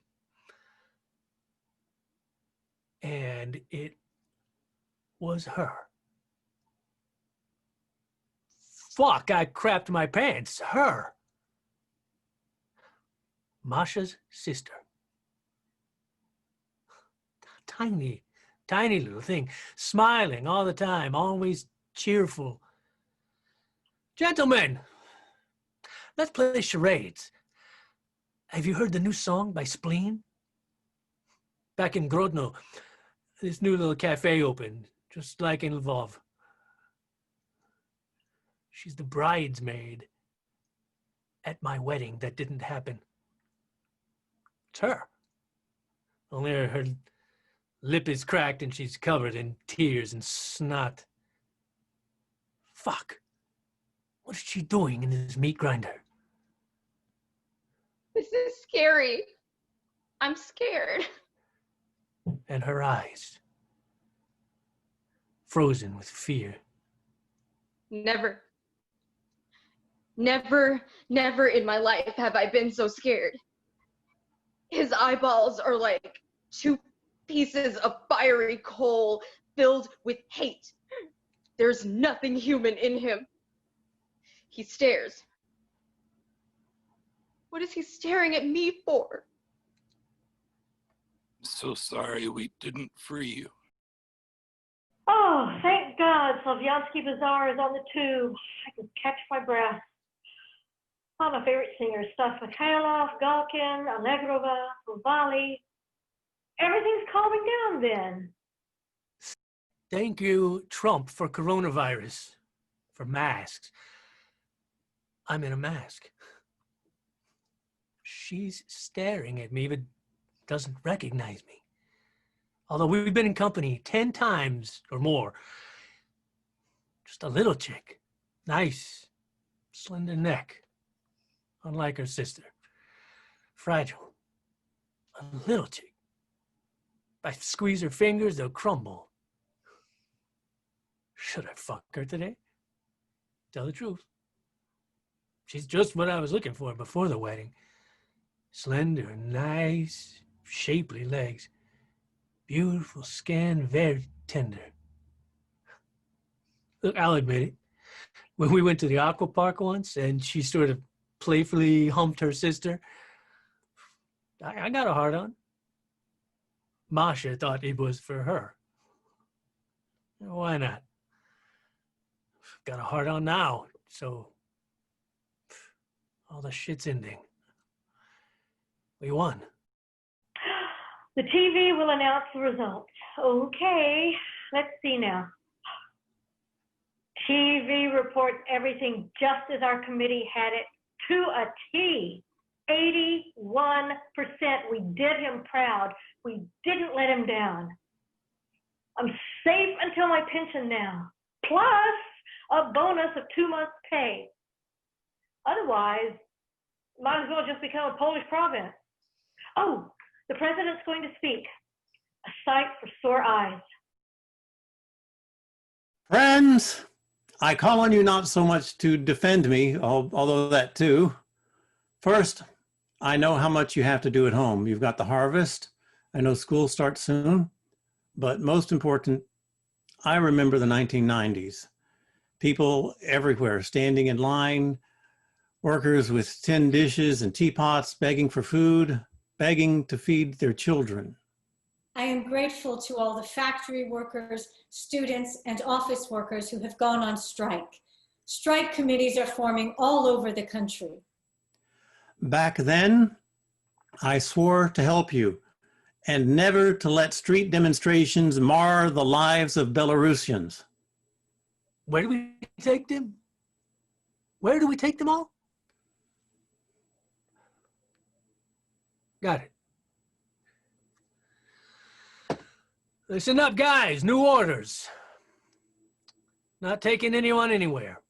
And it was her. Fuck, I crapped my pants. Her. Masha's sister. Tiny little thing, smiling all the time, always cheerful. Gentlemen, let's play charades. Have you heard the new song by Spleen? Back in Grodno, this new little cafe opened, just like in Lvov. She's the bridesmaid at my wedding that didn't happen. It's her. Only her lip is cracked and she's covered in tears and snot. Fuck. What is she doing in this meat grinder? This is scary. I'm scared. And her eyes, frozen with fear. Never in my life have I been so scared. His eyeballs are like 2 pieces of fiery coal filled with hate. There's nothing human in him. He stares. What is he staring at me for? I'm so sorry we didn't free you. Oh, thank God Slavyansky Bazaar is on the tube. I can catch my breath. All my favorite singers, Stas Mikhailov, Galkin, Allegrova, Vali. Everything's calming down then. Thank you, Trump, for coronavirus, for masks. I'm in a mask. She's staring at me, but doesn't recognize me. Although we've been in company 10 times or more. Just a little chick. Nice, slender neck. Unlike her sister. Fragile. A little chick. If I squeeze her fingers, they'll crumble. Should I fuck her today? Tell the truth. She's just what I was looking for before the wedding. Slender, nice, shapely legs. Beautiful skin, very tender. Look, I'll admit it. When we went to the aqua park once and she sort of playfully humped her sister, I got a hard on. Masha thought it was for her. Why not? Got a hard on now, so all the shit's ending. We won. The TV will announce the results. Okay, let's see now. TV reports everything just as our committee had it to a T. 81%. We did him proud. We didn't let him down. I'm safe until my pension now, plus a bonus of 2 months' pay. Otherwise, might as well just become a Polish province. Oh, the president's going to speak. A sight for sore eyes. Friends, I call on you not so much to defend me, although that too. First, I know how much you have to do at home. You've got the harvest. I know school starts soon. But most important, I remember the 1990s. People everywhere standing in line, workers with tin dishes and teapots begging for food, begging to feed their children. I am grateful to all the factory workers, students, and office workers who have gone on strike. Strike committees are forming all over the country. Back then, I swore to help you and never to let street demonstrations mar the lives of Belarusians. Where do we take them? Where do we take them all? Got it. Listen up, guys. New orders. Not taking anyone anywhere.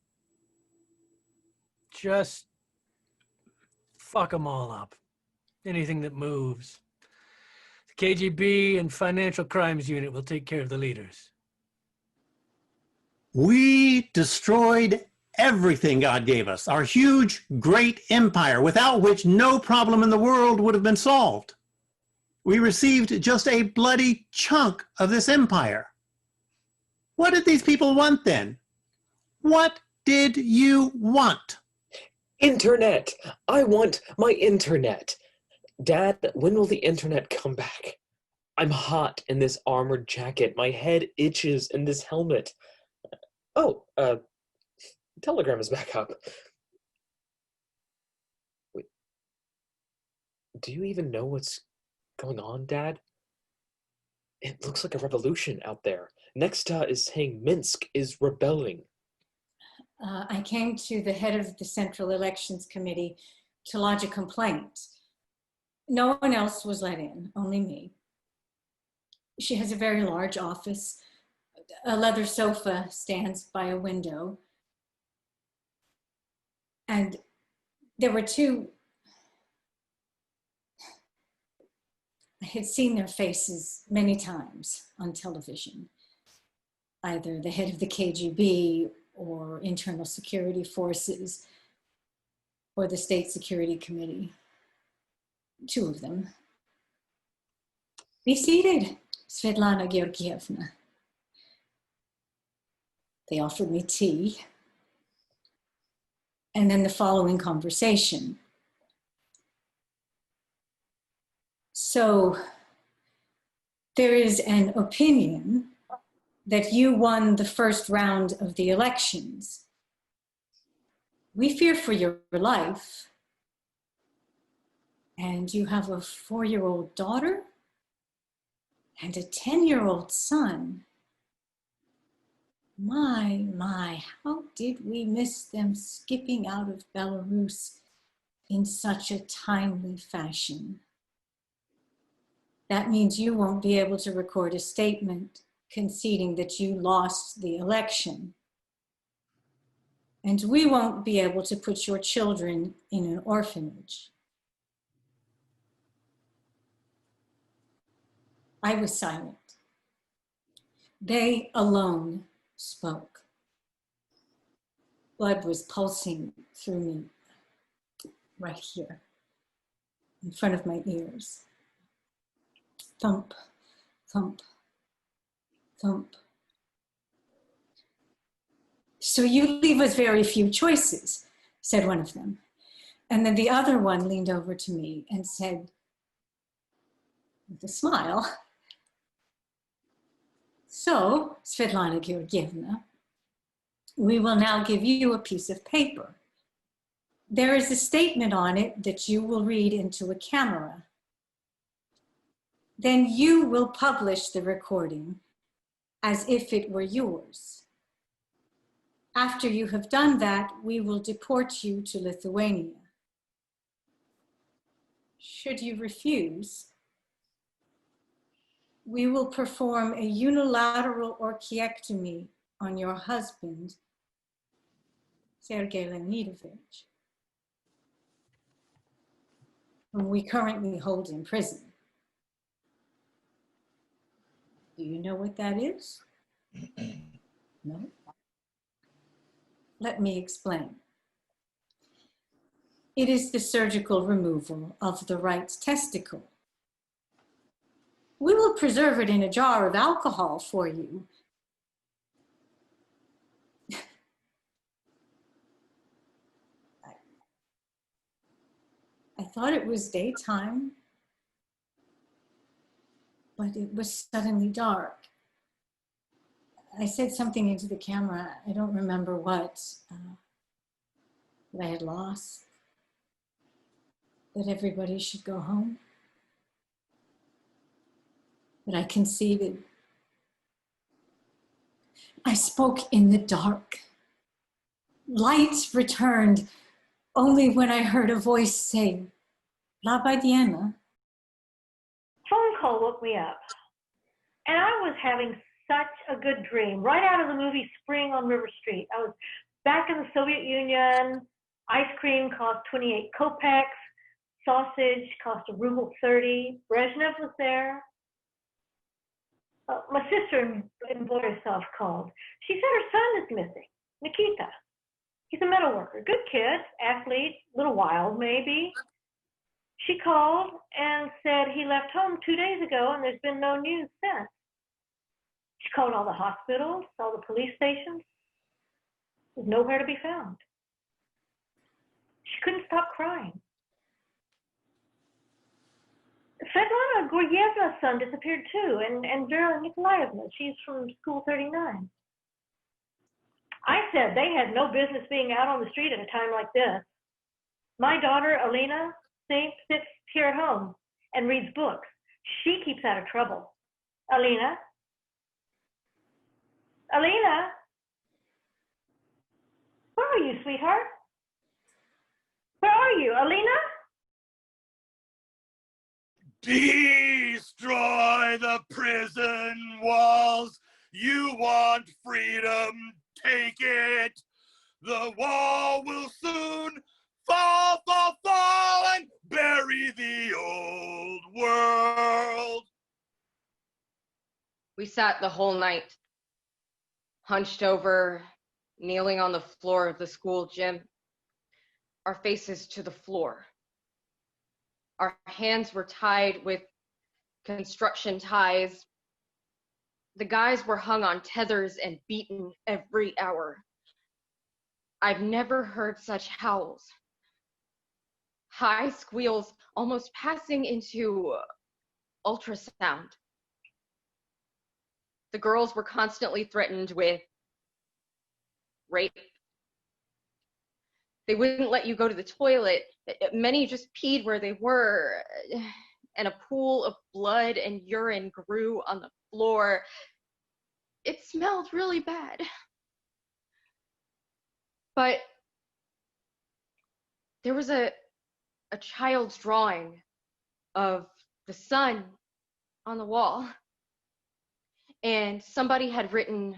Just fuck them all up. Anything that moves. The KGB and Financial Crimes Unit will take care of the leaders. We destroyed everything God gave us, our huge, great empire, without which no problem in the world would have been solved. We received just a bloody chunk of this empire. What did these people want then? What did you want? Internet! I want my internet. Dad, when will the internet come back? I'm hot in this armored jacket. My head itches in this helmet. Oh, Telegram is back up. Wait. Do you even know what's going on, Dad? It looks like a revolution out there. Nexta is saying Minsk is rebelling. I came to the head of the Central Elections Committee to lodge a complaint. No one else was let in, only me. She has a very large office. A leather sofa stands by a window. And there were two. I had seen their faces many times on television, either the head of the KGB or Internal Security Forces or the State Security Committee. Two of them. Be seated, Svetlana Georgievna. They offered me tea. And then the following conversation. So there is an opinion that you won the first round of the elections. We fear for your life. And you have a 4-year-old daughter and a 10-year-old son. My, how did we miss them skipping out of Belarus in such a timely fashion? That means you won't be able to record a statement conceding that you lost the election. And we won't be able to put your children in an orphanage. I was silent. They alone spoke. Blood was pulsing through me, right here, in front of my ears. Thump, thump, thump. So you leave us very few choices, said one of them. And then the other one leaned over to me and said, with a smile, so, Svetlana Georgievna, we will now give you a piece of paper. There is a statement on it that you will read into a camera. Then you will publish the recording as if it were yours. After you have done that, we will deport you to Lithuania. Should you refuse, we will perform a unilateral orchiectomy on your husband, Sergei Leonidovich, whom we currently hold in prison. Do you know what that is? No? Let me explain. It is the surgical removal of the right testicle. We will preserve it in a jar of alcohol for you. I thought it was daytime, but it was suddenly dark. I said something into the camera, I don't remember what, that I had lost, that everybody should go home, that I conceded. I spoke in the dark. Light returned only when I heard a voice say, Labadiena. Phone call woke me up, and I was having such a good dream, right out of the movie Spring on River Street. I was back in the Soviet Union. Ice cream cost 28 kopecks. Sausage cost a ruble 30. Brezhnev was there. My sister in Borisov called. She said her son is missing, Nikita. He's a metal worker, good kid, athlete, a little wild maybe. She called and said he left home 2 days ago and there's been no news since. She called all the hospitals, all the police stations. There's nowhere to be found. She couldn't stop crying. Svetlana Georgievna's son disappeared too, and Vera Nikolaevna, she's from School 39. I said they had no business being out on the street at a time like this. My daughter, Alina, sits here at home and reads books. She keeps out of trouble. Alina? Alina? Where are you, sweetheart? Where are you, Alina? Destroy the prison walls. You want freedom, take it. The wall will soon fall, and bury the old world. We sat the whole night, hunched over, kneeling on the floor of the school gym, our faces to the floor. Our hands were tied with construction ties. The guys were hung on tethers and beaten every hour. I've never heard such howls. High squeals almost passing into ultrasound. The girls were constantly threatened with rape. They wouldn't let you go to the toilet. Many just peed where they were, and a pool of blood and urine grew on the floor. It smelled really bad. But there was a child's drawing of the sun on the wall. And somebody had written,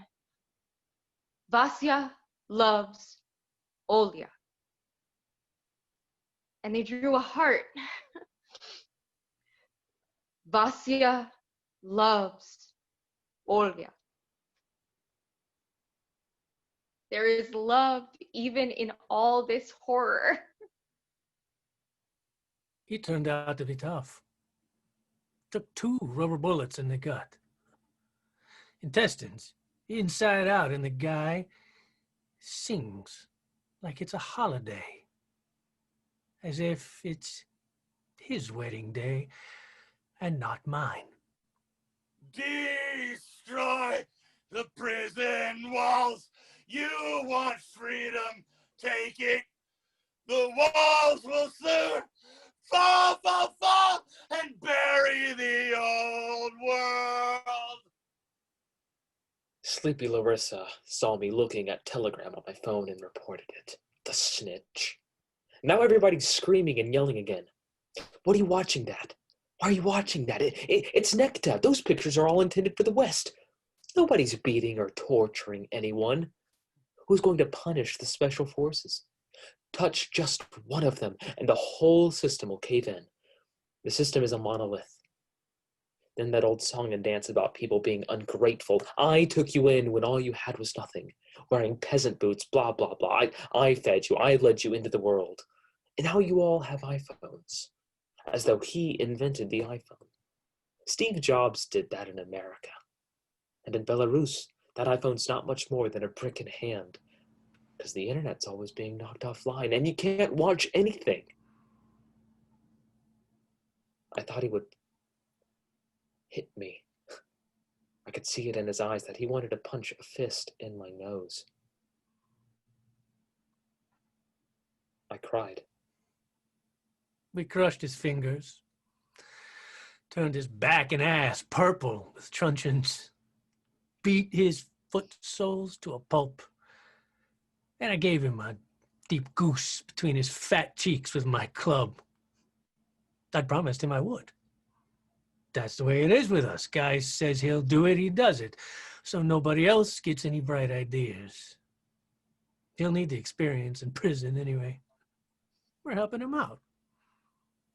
Vasya loves Olya. And they drew a heart. Vasya loves Olya. There is love even in all this horror. He turned out to be tough. Took 2 rubber bullets in the gut. Intestines, inside out, and the guy sings like it's a holiday. As if it's his wedding day and not mine. Destroy the prison walls. You want freedom, take it. The walls will soon fall, fall, fall, and bury the old world. Sleepy Larissa saw me looking at Telegram on my phone and reported it. The snitch. Now everybody's screaming and yelling again. What are you watching that? Why are you watching that? It's NECTA. Those pictures are all intended for the West. Nobody's beating or torturing anyone. Who's going to punish the special forces? Touch just one of them, and the whole system will cave in. The system is a monolith. Then that old song and dance about people being ungrateful. I took you in when all you had was nothing. Wearing peasant boots, blah, blah, blah. I fed you. I led you into the world. And now you all have iPhones. As though he invented the iPhone. Steve Jobs did that in America. And in Belarus, that iPhone's not much more than a brick in hand. Because the internet's always being knocked offline, and you can't watch anything. I thought he would hit me. I could see it in his eyes that he wanted to punch a fist in my nose. I cried. We crushed his fingers, turned his back and ass purple with truncheons, beat his foot soles to a pulp, and I gave him a deep goose between his fat cheeks with my club. I promised him I would. That's the way it is with us. Guy says he'll do it, he does it. So nobody else gets any bright ideas. He'll need the experience in prison anyway. We're helping him out.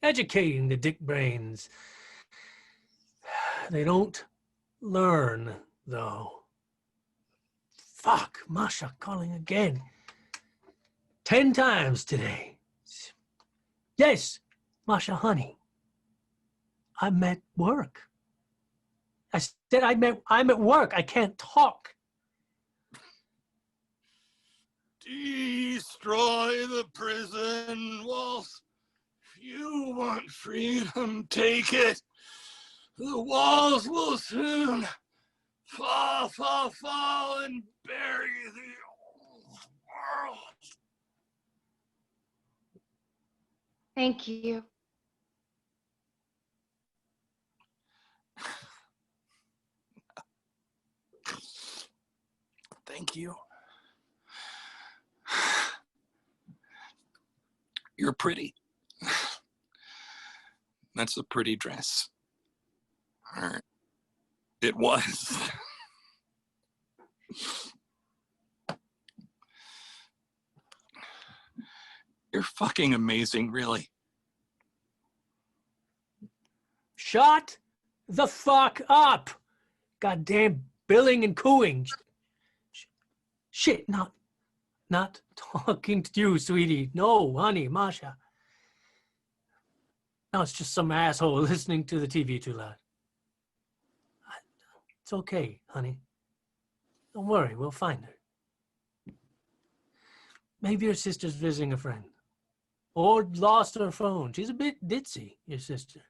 Educating the dick brains. They don't learn, though. Fuck, Masha calling again. 10 times today. Yes, Masha, honey. I'm at work. I said I'm at work. I can't talk. Destroy the prison walls. If you want freedom, take it. The walls will soon fall, fall, fall, and bury the old world. Thank you. Thank you. You're pretty. That's a pretty dress. All right. It was. You're fucking amazing, really. Shut the fuck up. Goddamn billing and cooing. Shit, not talking to you, sweetie. No, honey, Masha. No, it's just some asshole listening to the TV too loud. It's okay, honey. Don't worry, we'll find her. Maybe your sister's visiting a friend. Or lost her phone. She's a bit ditzy, your sister.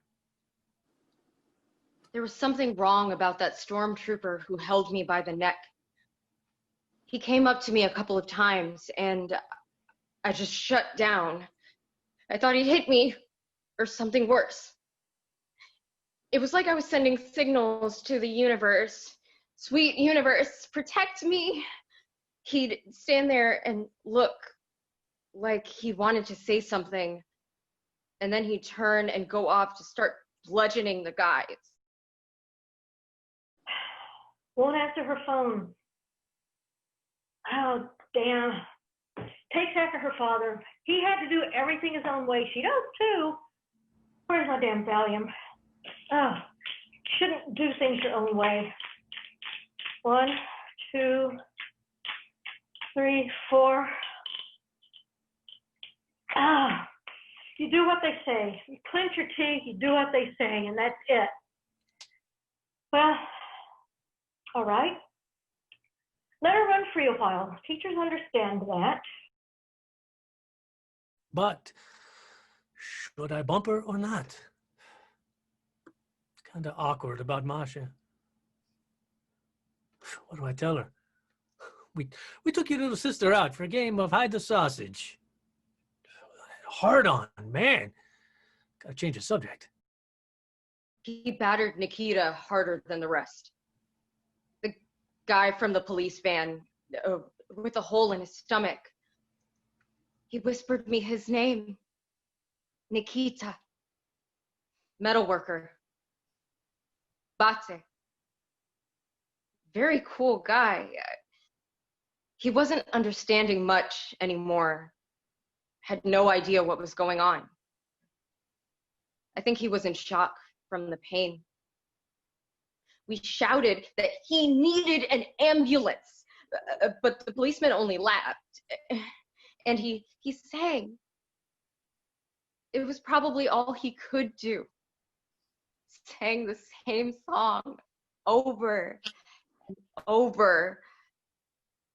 There was something wrong about that stormtrooper who held me by the neck. He came up to me a couple of times, and I just shut down. I thought he'd hit me or something worse. It was like I was sending signals to the universe. Sweet universe, protect me. He'd stand there and look like he wanted to say something, and then he'd turn and go off to start bludgeoning the guys. Won't answer her phone. Oh, damn. Takes after her father. He had to do everything his own way. She does too. Where's my damn Valium? Oh, shouldn't do things your own way. 1, 2, 3, 4. Ah, you do what they say. You clench your teeth, you do what they say, and that's it. Well, all right. Let her run free a while. Teachers understand that. But should I bump her or not? Kind of awkward about Masha. What do I tell her? We took your little sister out for a game of hide the sausage. Hard on, man. Gotta change the subject. He battered Nikita harder than the rest. The guy from the police van with a hole in his stomach. He whispered me his name. Nikita. Metal worker. Bate. Very cool guy. He wasn't understanding much anymore. Had no idea what was going on. I think he was in shock from the pain. We shouted that he needed an ambulance, but the policeman only laughed. And he sang. It was probably all he could do. Sang the same song over and over,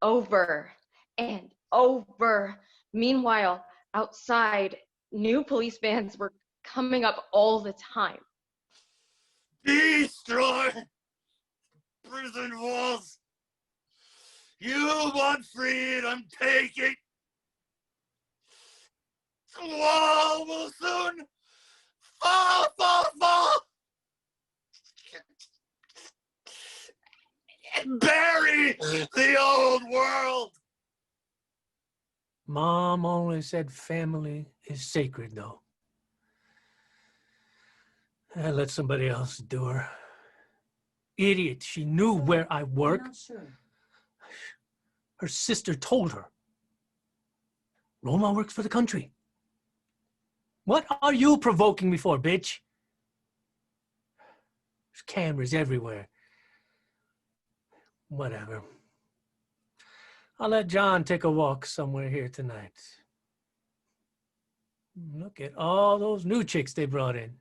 over and over. Meanwhile, outside, new police vans were coming up all the time. Destroy prison walls. You want freedom, take it. The wall will soon fall, fall, fall. And bury the old world. Mom always said family is sacred, though. I let somebody else do her. Idiot, she knew where I work. I'm not sure. Her sister told her. Roma works for the country. What are you provoking me for, bitch? There's cameras everywhere. Whatever. I'll let John take a walk somewhere here tonight. Look at all those new chicks they brought in.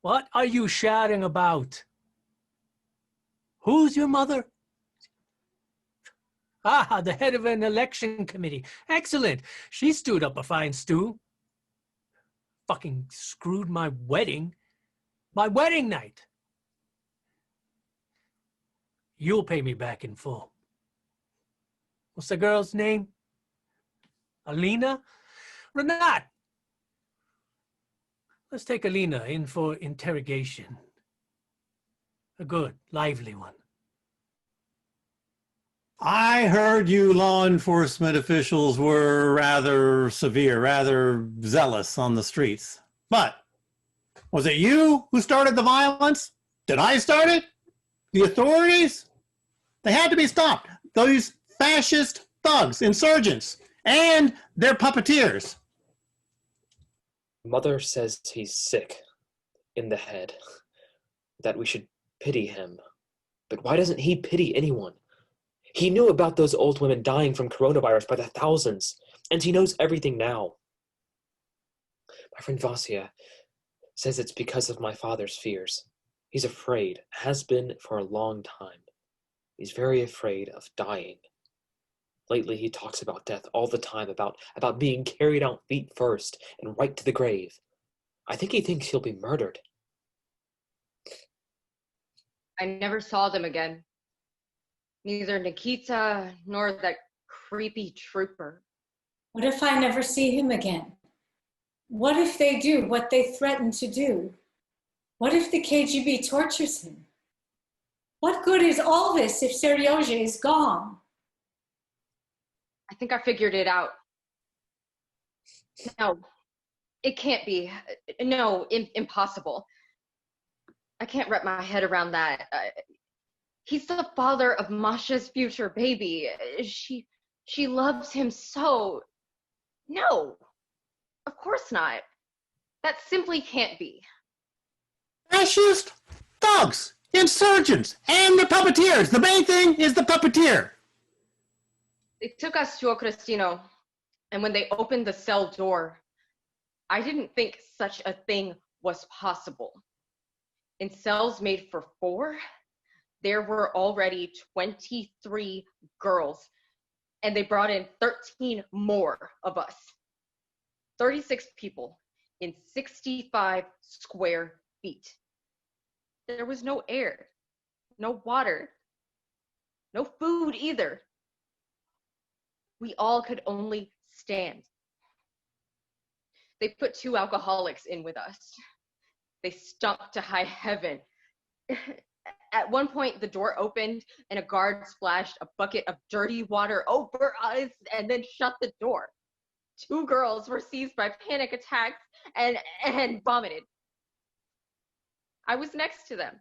What are you shouting about? Who's your mother? Ah, the head of an election committee. Excellent. She stewed up a fine stew. Fucking screwed my wedding. My wedding night. You'll pay me back in full. What's the girl's name? Alina? Renat! Let's take Alina in for interrogation. A good, lively one. I heard you law enforcement officials were rather severe, rather zealous on the streets. But was it you who started the violence? Did I start it? The authorities? They had to be stopped. Those fascist thugs, insurgents, and their puppeteers. Mother says he's sick in the head, that we should pity him. But why doesn't he pity anyone? He knew about those old women dying from coronavirus by the thousands, and he knows everything now. My friend Vasya says it's because of my father's fears. He's afraid, has been for a long time. He's very afraid of dying. Lately, he talks about death all the time, about being carried out feet first and right to the grave. I think he thinks he'll be murdered. I never saw them again. Neither Nikita nor that creepy trooper. What if I never see him again? What if they do what they threaten to do? What if the KGB tortures him? What good is all this if Seryoja is gone? I think I figured it out. No, it can't be. No, impossible. I can't wrap my head around that. He's the father of Masha's future baby. She loves him so. No, of course not. That simply can't be. Fascist thugs, insurgents, and the puppeteers. The main thing is the puppeteer. They took us to Okrestino, and when they opened the cell door, I didn't think such a thing was possible. In cells made for 4, there were already 23 girls, and they brought in 13 more of us. 36 people in 65 square feet. There was no air, no water, no food either. We all could only stand. They put 2 alcoholics in with us. They stunk to high heaven. At one point, the door opened and a guard splashed a bucket of dirty water over us and then shut the door. 2 girls were seized by panic attacks and vomited. I was next to them.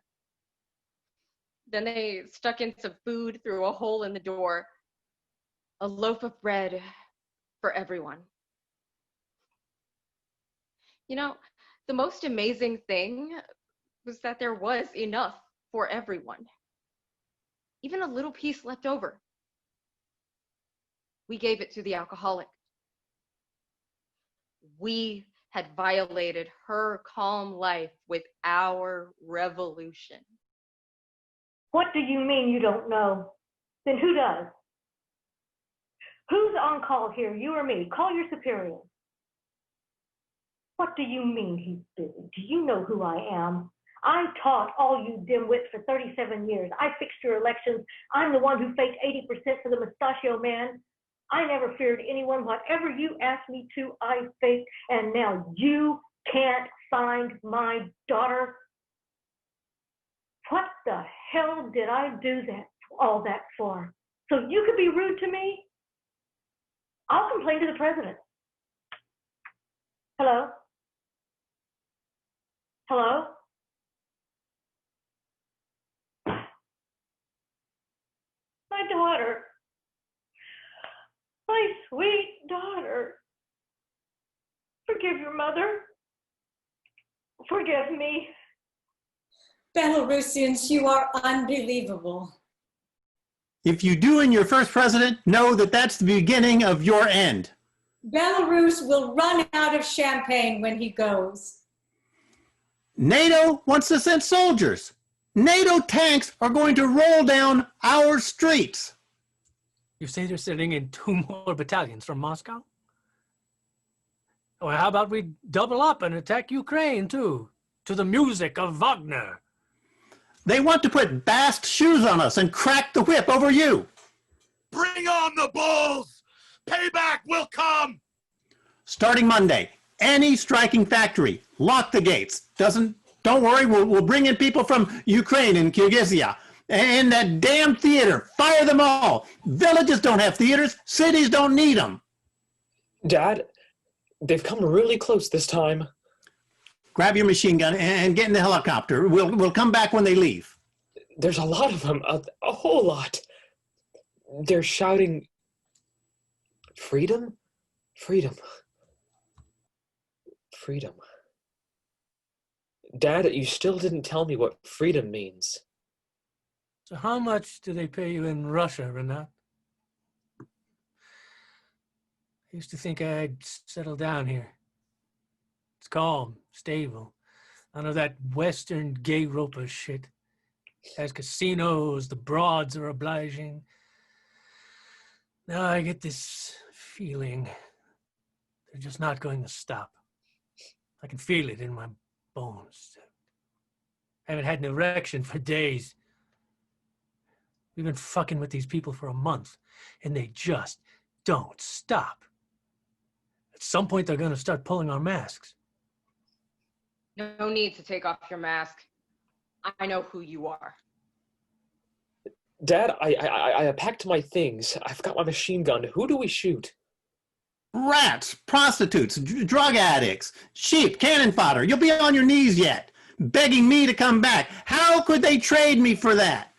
Then they stuck in some food through a hole in the door. A loaf of bread for everyone. You know, the most amazing thing was that there was enough for everyone. Even a little piece left over. We gave it to the alcoholic. We had violated her calm life with our revolution. What do you mean you don't know? Then who does? Who's on call here, you or me? Call your superior. What do you mean he's busy? Do you know who I am? I taught all you dimwits for 37 years. I fixed your elections. I'm the one who faked 80% for the mustachio man. I never feared anyone. Whatever you asked me to, I faked. And now you can't find my daughter. What the hell did I do all that for? So you could be rude to me? I'll complain to the president. Hello? Hello? My daughter. My sweet daughter. Forgive your mother. Forgive me. Belarusians, you are unbelievable. If you do in your first president, know that that's the beginning of your end. Belarus will run out of champagne when he goes. NATO wants to send soldiers. NATO tanks are going to roll down our streets. You say they're sending in 2 more battalions from Moscow? Well, how about we double up and attack Ukraine too, to the music of Wagner? They want to put bast shoes on us and crack the whip over you. Bring on the bulls! Payback will come! Starting Monday, any striking factory, lock the gates. Don't worry, we'll bring in people from Ukraine and Kyrgyzstan. And that damn theater, fire them all. Villages don't have theaters, cities don't need them. Dad, they've come really close this time. Grab your machine gun and get in the helicopter. We'll come back when they leave. There's a lot of them, a whole lot. They're shouting, freedom? Freedom. Freedom. Dad, you still didn't tell me what freedom means. So how much do they pay you in Russia, Renat? I used to think I'd settle down here. It's calm, stable. None of that Western gay roper shit. Has casinos, the broads are obliging. Now I get this feeling they're just not going to stop. I can feel it in my bones. I haven't had an erection for days. We've been fucking with these people for a month, and they just don't stop. At some point, they're going to start pulling our masks. No need to take off your mask. I know who you are. Dad, I packed my things. I've got my machine gun. Who do we shoot? Rats, prostitutes, drug addicts, sheep, cannon fodder. You'll be on your knees yet, begging me to come back. How could they trade me for that?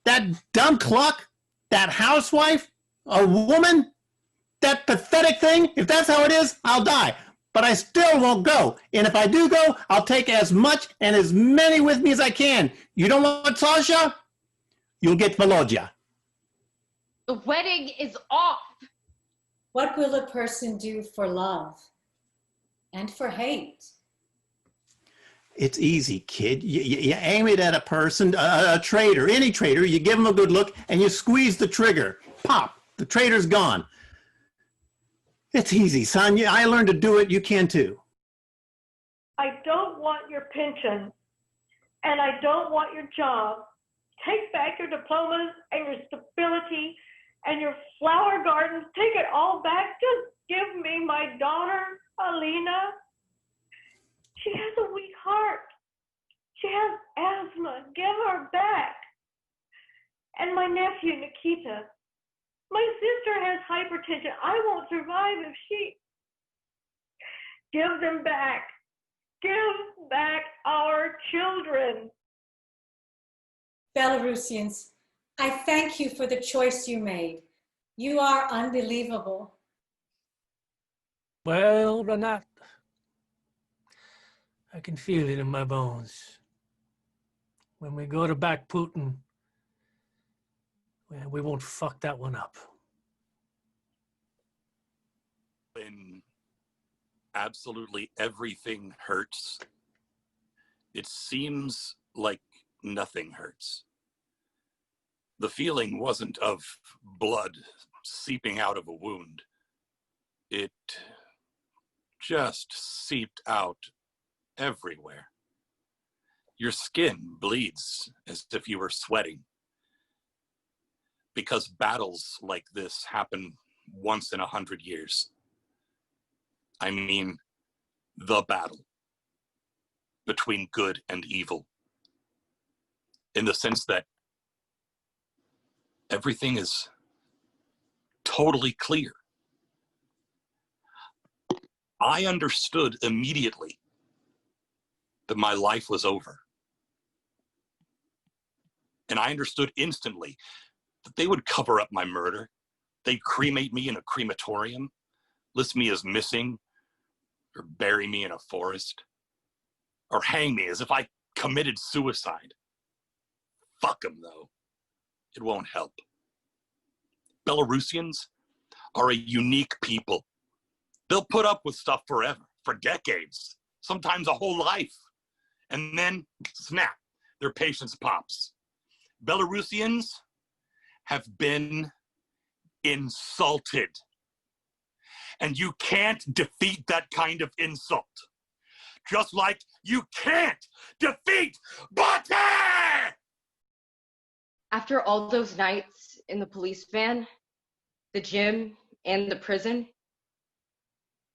That dumb cluck? That housewife? A woman? That pathetic thing? If that's how it is, I'll die. But I still won't go. And if I do go, I'll take as much and as many with me as I can. You don't want Sasha? You'll get Volodya. The wedding is off. What will a person do for love and for hate? It's easy, kid. You aim it at a person, a traitor, any traitor. You give him a good look and you squeeze the trigger. Pop, the traitor's gone. It's easy, son. I learned to do it. You can too. I don't want your pension, and I don't want your job. Take back your diplomas and your stability and your flower gardens. Take it all back. Just give me my daughter, Alina. She has a weak heart. She has asthma. Give her back. And my nephew, Nikita. My sister has hypertension. I won't survive if she... Give them back. Give back our children. Belarusians, I thank you for the choice you made. You are unbelievable. Well, Renat, I can feel it in my bones. When we go to back Putin, well, we won't fuck that one up. When absolutely everything hurts, it seems like nothing hurts. The feeling wasn't of blood seeping out of a wound. It just seeped out everywhere. Your skin bleeds as if you were sweating. Because battles like this happen once in 100 years. I mean, the battle between good and evil. In the sense that everything is totally clear. I understood immediately that my life was over. And I understood instantly that they would cover up my murder. They'd cremate me in a crematorium, list me as missing, or bury me in a forest, or hang me as if I committed suicide. Fuck them, though. It won't help. Belarusians are a unique people. They'll put up with stuff forever, for decades, sometimes a whole life. And then, snap, their patience pops. Belarusians have been insulted. And you can't defeat that kind of insult. Just like you can't defeat Bate! After all those nights in the police van, the gym, and the prison,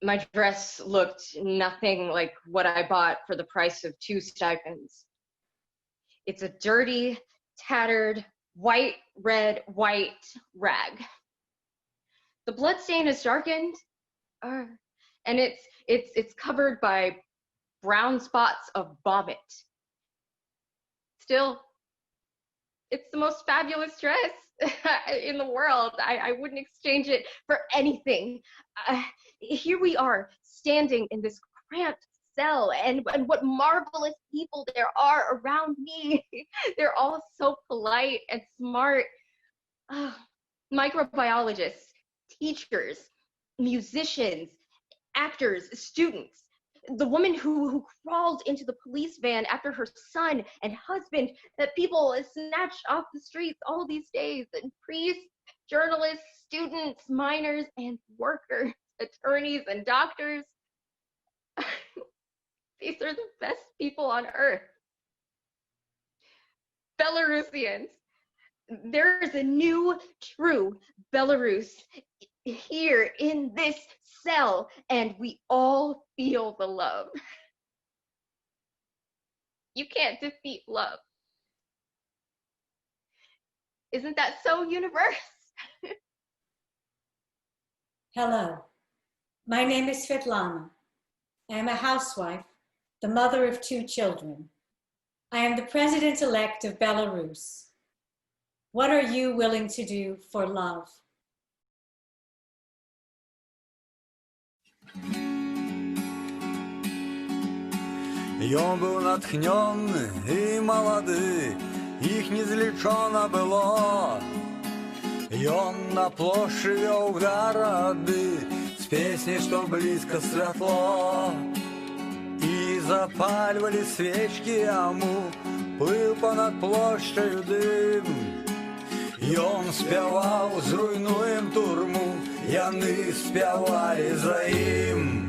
my dress looked nothing like what I bought for the price of 2 stipends. It's a dirty, tattered, white, red, white rag. The blood stain is darkened, and it's covered by brown spots of vomit. Still, it's the most fabulous dress in the world. I wouldn't exchange it for anything. Here we are, standing in this cramped cell, and what marvelous people there are around me. They're all so polite and smart. Microbiologists, teachers, musicians, actors, students. The woman who crawled into the police van after her son and husband that people snatched off the streets all these days, and priests, journalists, students, miners, and workers, attorneys, and doctors. These are the best people on earth. Belarusians. There is a new, true Belarus here in this cell, and we all feel the love. You can't defeat love. Isn't that so universe? Hello, my name is Svetlana. I am a housewife, the mother of 2 children. I am the president-elect of Belarus. What are you willing to do for love? И он был натхненный и молодый, их незлічона было. И он на площади вел городы с песней, что близко светло. И запаливали свечки ему, плыл понад площадью дым. И он спевал, зруйнуем турму, яны спевали за им.